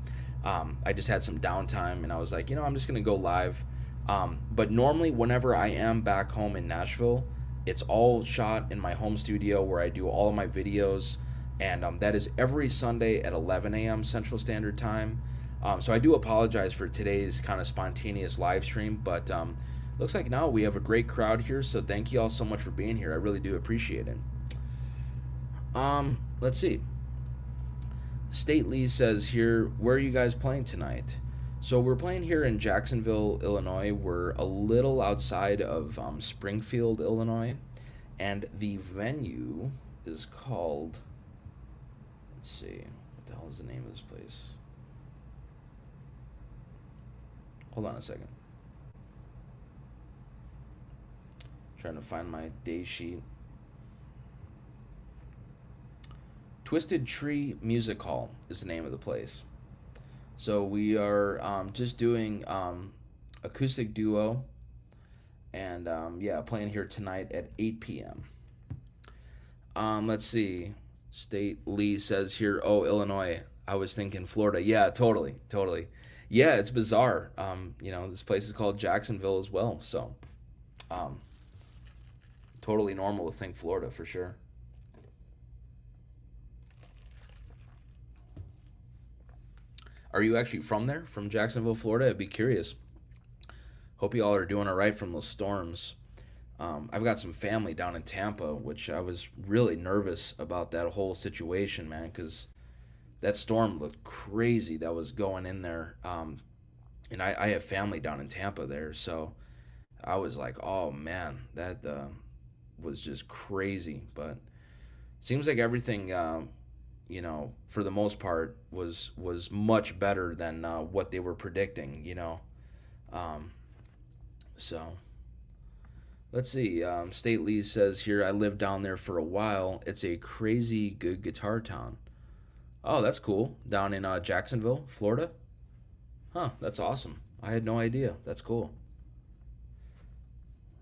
I just had some downtime and I was like, I'm just going to go live. But normally, whenever I am back home in Nashville, it's all shot in my home studio where I do all of my videos, and that is every Sunday at 11 a.m. Central Standard Time. So I do apologize for today's kind of spontaneous live stream, but looks like now we have a great crowd here. So thank you all so much for being here. I really do appreciate it. Let's see. State Lee says here, where are you guys playing tonight? So we're playing here in Jacksonville, Illinois. We're a little outside of Springfield, Illinois, and the venue is called. Let's see, what the hell is the name of this place? Hold on a second. Trying to find my day sheet. Twisted Tree Music Hall is the name of the place. So we are just doing acoustic duo, and yeah, playing here tonight at 8 p.m. Let's see. State Lee says here, oh, Illinois. I was thinking Florida. Yeah, totally, totally. Yeah, it's bizarre. This place is called Jacksonville as well. So, um, totally normal to think Florida for sure. Are you actually from there, from Jacksonville, Florida? I'd be curious. Hope you all are doing all right from those storms. I've got some family down in Tampa, which I was really nervous about that whole situation, man, because that storm looked crazy that was going in there. And I have family down in Tampa there, so I was like, oh man, that was just crazy. But seems like everything, for the most part, was much better than what they were predicting. Um, so let's see. State Lee says here, I lived down there for a while. It's a crazy good guitar town. Oh, that's cool. Down in Jacksonville, Florida. Huh, that's awesome. I had no idea. That's cool.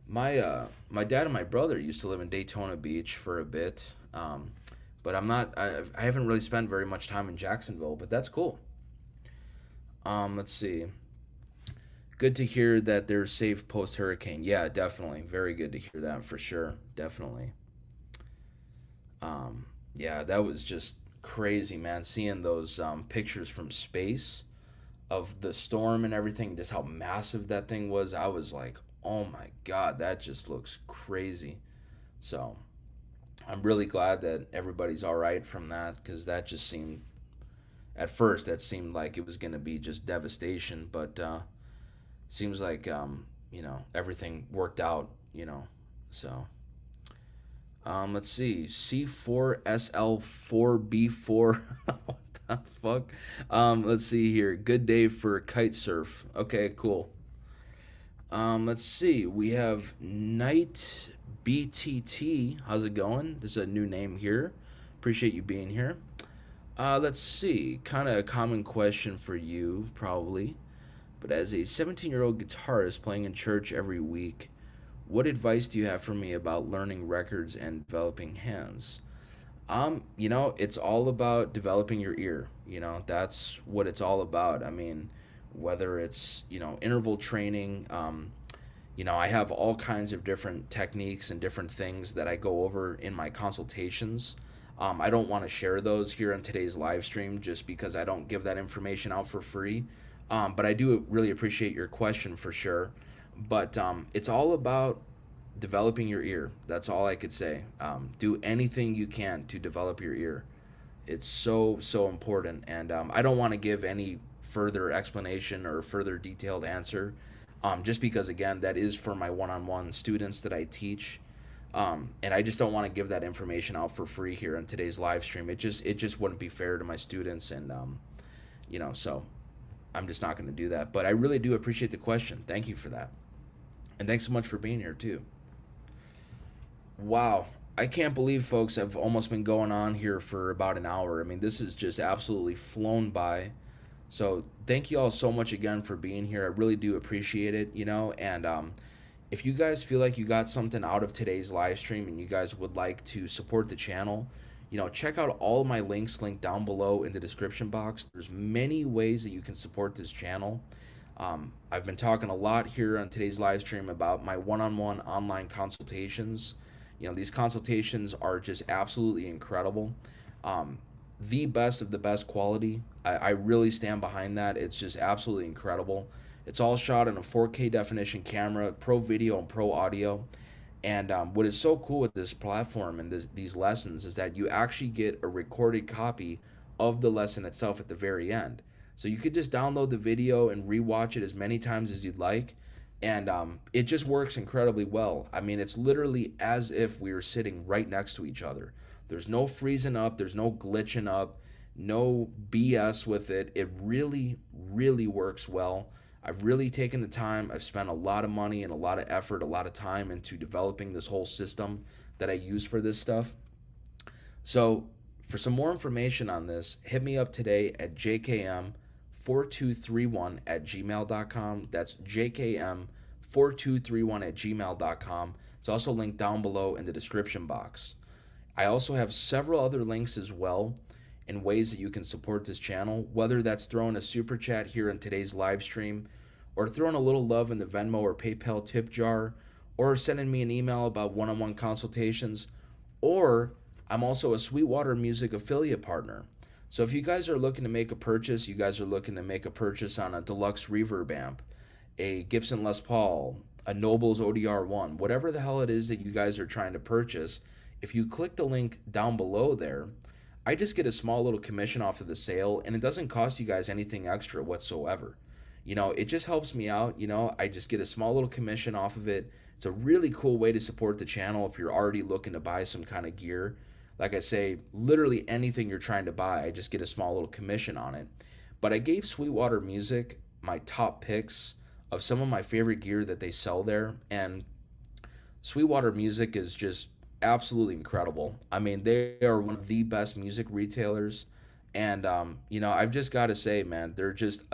My dad and my brother used to live in Daytona Beach for a bit. But I haven't really spent very much time in Jacksonville, but that's cool. Let's see. Good to hear that they're safe post hurricane. Yeah, definitely. Very good to hear that for sure. Definitely. Yeah, that was just crazy, man. Seeing those pictures from space of the storm and everything, just how massive that thing was. I was like, oh my God, that just looks crazy. So I'm really glad that everybody's all right from that, because that just seemed, at first, that seemed like it was going to be just devastation. But seems like, everything worked out, So let's see. C4SL4B4. What the fuck? Let's see here. Good day for kite surf. Okay, cool. Let's see. We have Night BTT. How's it going? This is a new name here. Appreciate you being here. Let's see. Kind of a common question for you, probably. But as a 17-year-old guitarist playing in church every week, what advice do you have for me about learning records and developing hands? It's all about developing your ear. That's what it's all about. I mean, whether it's, interval training, I have all kinds of different techniques and different things that I go over in my consultations. I don't want to share those here on today's live stream just because I don't give that information out for free. But I do really appreciate your question for sure. But it's all about developing your ear. That's all I could say. Do anything you can to develop your ear. It's so, so important. And I don't want to give any further explanation or further detailed answer, just because, again, that is for my one-on-one students that I teach. And I just don't want to give that information out for free here on today's live stream. It just wouldn't be fair to my students. And, so I'm just not going to do that. But I really do appreciate the question. Thank you for that. And thanks so much for being here, too. Wow. I can't believe, folks, I've almost been going on here for about an hour. I mean, this has just absolutely flown by. So thank you all so much again for being here. I really do appreciate it, and if you guys feel like you got something out of today's live stream and you guys would like to support the channel, check out all of my links linked down below in the description box. There's many ways that you can support this channel. I've been talking a lot here on today's live stream about my one-on-one online consultations. These consultations are just absolutely incredible. Um, the best of the best quality. I really stand behind that. It's just absolutely incredible. It's all shot in a 4K definition camera, pro video and pro audio. And what is so cool with this platform and these lessons is that you actually get a recorded copy of the lesson itself at the very end. So you could just download the video and rewatch it as many times as you'd like. And it just works incredibly well. I mean, it's literally as if we were sitting right next to each other. There's no freezing up, there's no glitching up, no BS with it. It really, really works well. I've really taken the time. I've spent a lot of money and a lot of effort, a lot of time into developing this whole system that I use for this stuff. So, for some more information on this, hit me up today at jkm4231 at gmail.com. That's jkm4231 at gmail.com. It's also linked down below in the description box. I also have several other links as well in ways that you can support this channel, whether that's throwing a super chat here in today's live stream, or throwing a little love in the Venmo or PayPal tip jar, or sending me an email about one-on-one consultations, or I'm also a Sweetwater Music affiliate partner. So if you guys are looking to make a purchase, you guys are looking to make a purchase on a deluxe reverb amp, a Gibson Les Paul, a Nobles ODR1, whatever the hell it is that you guys are trying to purchase, if you click the link down below there, I just get a small little commission off of the sale, and it doesn't cost you guys anything extra whatsoever. It just helps me out. I just get a small little commission off of it. It's a really cool way to support the channel if you're already looking to buy some kind of gear. Like I say, literally anything you're trying to buy, I just get a small little commission on it. But I gave Sweetwater Music my top picks of some of my favorite gear that they sell there, and Sweetwater Music is just absolutely incredible. I mean, they are one of the best music retailers, and I've just got to say, man, they're just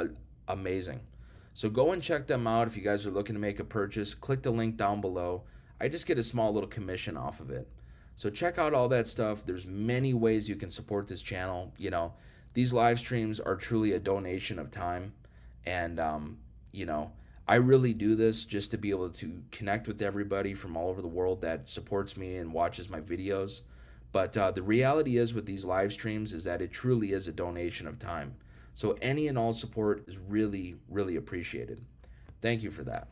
amazing. So go and check them out if you guys are looking to make a purchase. Click the link down below. I just get a small little commission off of it. So check out all that stuff. There's many ways you can support this channel. These live streams are truly a donation of time, and I really do this just to be able to connect with everybody from all over the world that supports me and watches my videos. But the reality is with these live streams is that it truly is a donation of time. So any and all support is really, really appreciated. Thank you for that.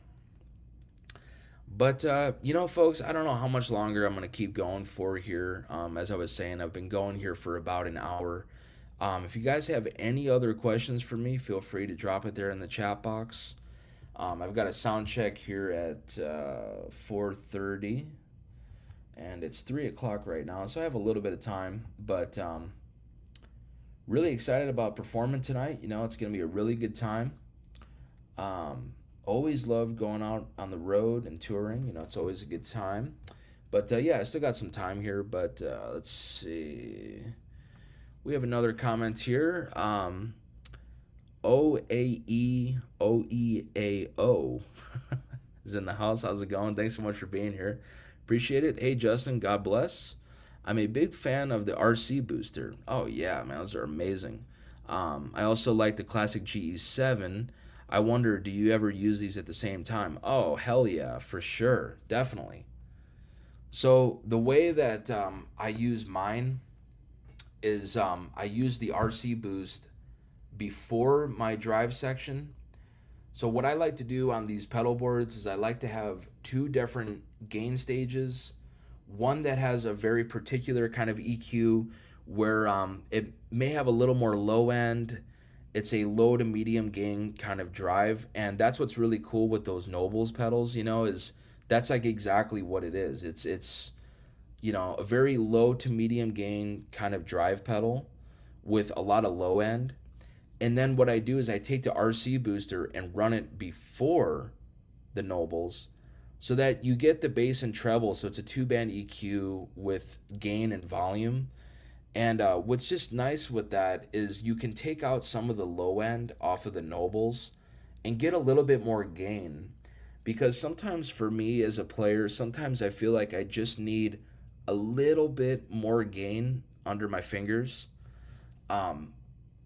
But, folks, I don't know how much longer I'm going to keep going for here. As I was saying, I've been going here for about an hour. If you guys have any other questions for me, feel free to drop it there in the chat box. I've got a sound check here at 4:30, and it's 3 o'clock right now, so I have a little bit of time, but really excited about performing tonight. It's going to be a really good time. Always love going out on the road and touring. It's always a good time. But yeah, I still got some time here, but let's see. We have another comment here. OAEOEAO is in the house. How's it going? Thanks so much for being here. Appreciate it. Hey, Justin, God bless. I'm a big fan of the RC booster. Oh, yeah, man, those are amazing. I also like the classic GE7. I wonder, do you ever use these at the same time? Oh, hell yeah, for sure. Definitely. So the way that I use mine is I use the RC boost before my drive section. So what I like to do on these pedal boards is I like to have two different gain stages. One that has a very particular kind of EQ where it may have a little more low end. It's a low to medium gain kind of drive, and that's what's really cool with those Nobles pedals, is that's like exactly what it is. It's a very low to medium gain kind of drive pedal with a lot of low end. And then what I do is I take the RC booster and run it before the Nobles so that you get the bass and treble. So it's a 2-band EQ with gain and volume. And what's just nice with that is you can take out some of the low end off of the Nobles and get a little bit more gain. Because sometimes for me as a player, sometimes I feel like I just need a little bit more gain under my fingers.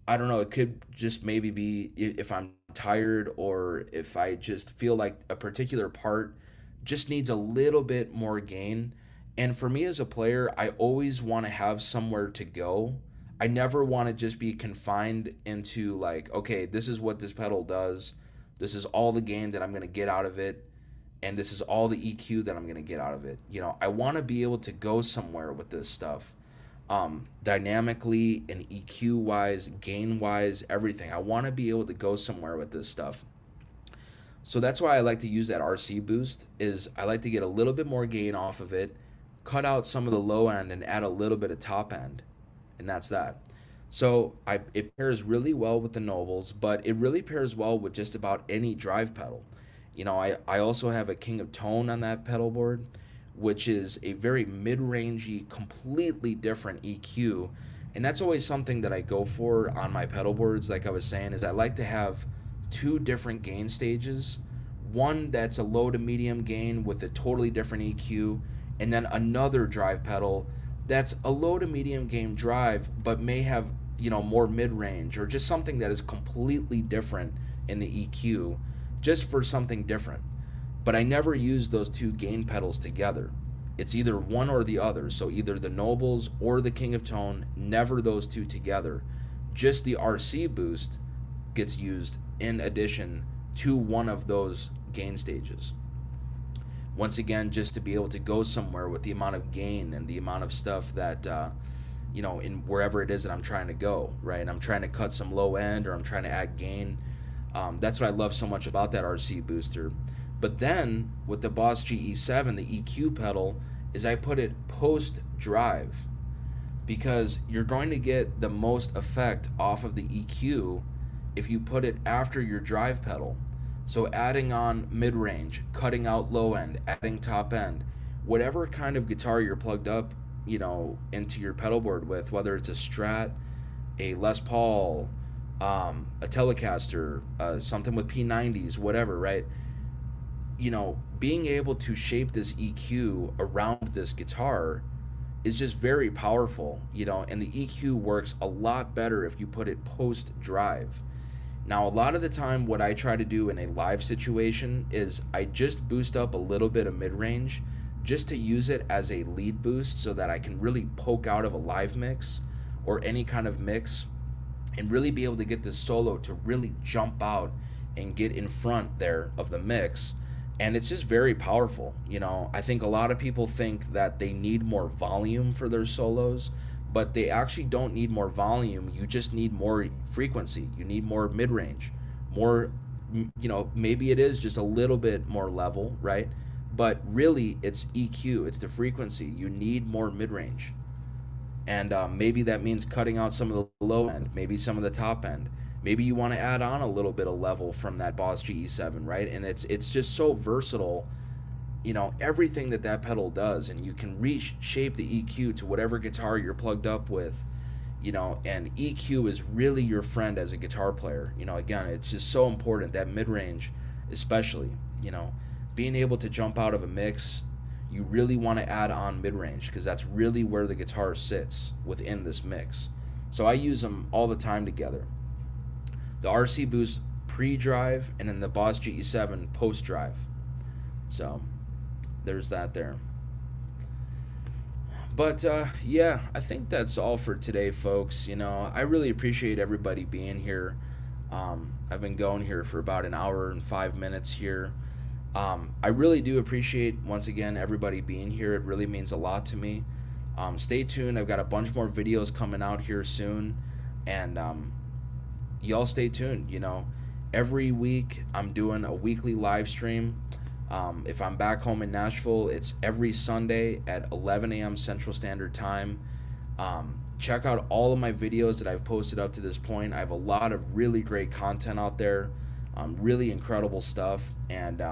I don't know, it could just maybe be if I'm tired or if I just feel like a particular part just needs a little bit more gain. And for me as a player, I always want to have somewhere to go. I never want to just be confined into like, okay, this is what this pedal does. This is all the gain that I'm going to get out of it. And this is all the EQ that I'm going to get out of it. You know, I want to be able to go somewhere with this stuff, dynamically and EQ wise, gain wise, everything. I want to be able to go somewhere with this stuff. So that's why I like to use that RC boost. Is I like to get a little bit more gain off of it, cut out some of the low end, and add a little bit of top end, and that's that. So it pairs really well with the Nobles, but it really pairs well with just about any drive pedal. You know, I also have a King of Tone on that pedal board, which is a very mid-rangey, completely different EQ. And that's always something that I go for on my pedal boards. Like I was saying, is I like to have two different gain stages. One that's a low to medium gain with a totally different EQ, and then another drive pedal that's a low to medium gain drive, but may have, you know, more mid range or just something that is completely different in the EQ, just for something different. But I never use those two gain pedals together. It's either one or the other. So either the Nobles or the King of Tone, never those two together. Just the RC boost gets used in addition to one of those gain stages. Once again, just to be able to go somewhere with the amount of gain and the amount of stuff that, you know, in wherever it is that I'm trying to go, right? I'm trying to cut some low end or I'm trying to add gain. That's what I love so much about that RC booster. But then with the Boss GE7, the EQ pedal, is I put it post drive because you're going to get the most effect off of the EQ if you put it after your drive pedal. So adding on mid range, cutting out low end, adding top end, whatever kind of guitar you're plugged up, you know, into your pedal board with, whether it's a Strat, a Les Paul, a Telecaster, something with P90s, whatever, right? You know, being able to shape this EQ around this guitar is just very powerful, you know, and the EQ works a lot better if you put it post drive. Now, a lot of the time, what I try to do in a live situation is I just boost up a little bit of mid range just to use it as a lead boost so that I can really poke out of a live mix or any kind of mix and really be able to get this solo to really jump out and get in front there of the mix. And it's just very powerful. You know, I think a lot of people think that they need more volume for their solos, but they actually don't need more volume. You just need more frequency. You need more mid range, more, you know, maybe it is just a little bit more level, right? But really, it's EQ, it's the frequency. You need more mid range. And maybe that means cutting out some of the low end, maybe some of the top end. Maybe you want to add on a little bit of level from that Boss GE7, right? And it's just so versatile, you know, everything that that pedal does, and you can reshape the EQ to whatever guitar you're plugged up with, you know. And EQ is really your friend as a guitar player. You know, again, it's just so important, that mid range, especially, you know, being able to jump out of a mix. You really want to add on mid range because that's really where the guitar sits within this mix. So I use them all the time together. The RC Boost pre-drive and then the Boss GE7 post-drive. So there's that there. But yeah, I think that's all for today, folks. You know, I really appreciate everybody being here. I've been going here for about an hour and 5 minutes here. I really do appreciate, once again, everybody being here. It really means a lot to me. Stay tuned. I've got a bunch more videos coming out here soon. And y'all stay tuned. You know, every week I'm doing a weekly live stream. If I'm back home in Nashville, it's every Sunday at 11 a.m. Central Standard Time. Check out all of my videos that I've posted up to this point. I have a lot of really great content out there, really incredible stuff. And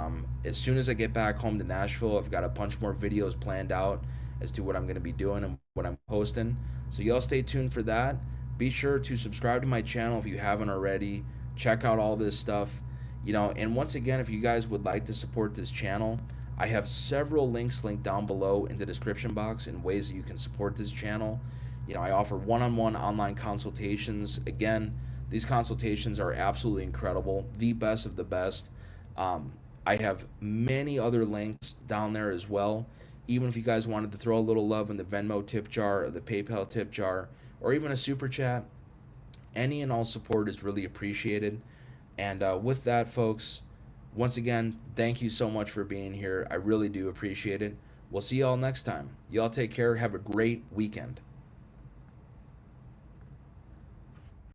as soon as I get back home to Nashville, I've got a bunch more videos planned out as to what I'm going to be doing and what I'm posting. So y'all stay tuned for that. Be sure to subscribe to my channel if you haven't already. Check out all this stuff. You know, and once again, if you guys would like to support this channel, I have several links linked down below in the description box in ways that you can support this channel. I offer one-on-one online consultations. Again, these consultations are absolutely incredible, the best of the best. Um, I have many other links down there as well. Even if you guys wanted to throw a little love in the Venmo tip jar or the PayPal tip jar or even a super chat, any and all support is really appreciated. And with that, folks, once again, thank you so much for being here. I really do appreciate it. We'll see y'all next time. Y'all take care. Have a great weekend.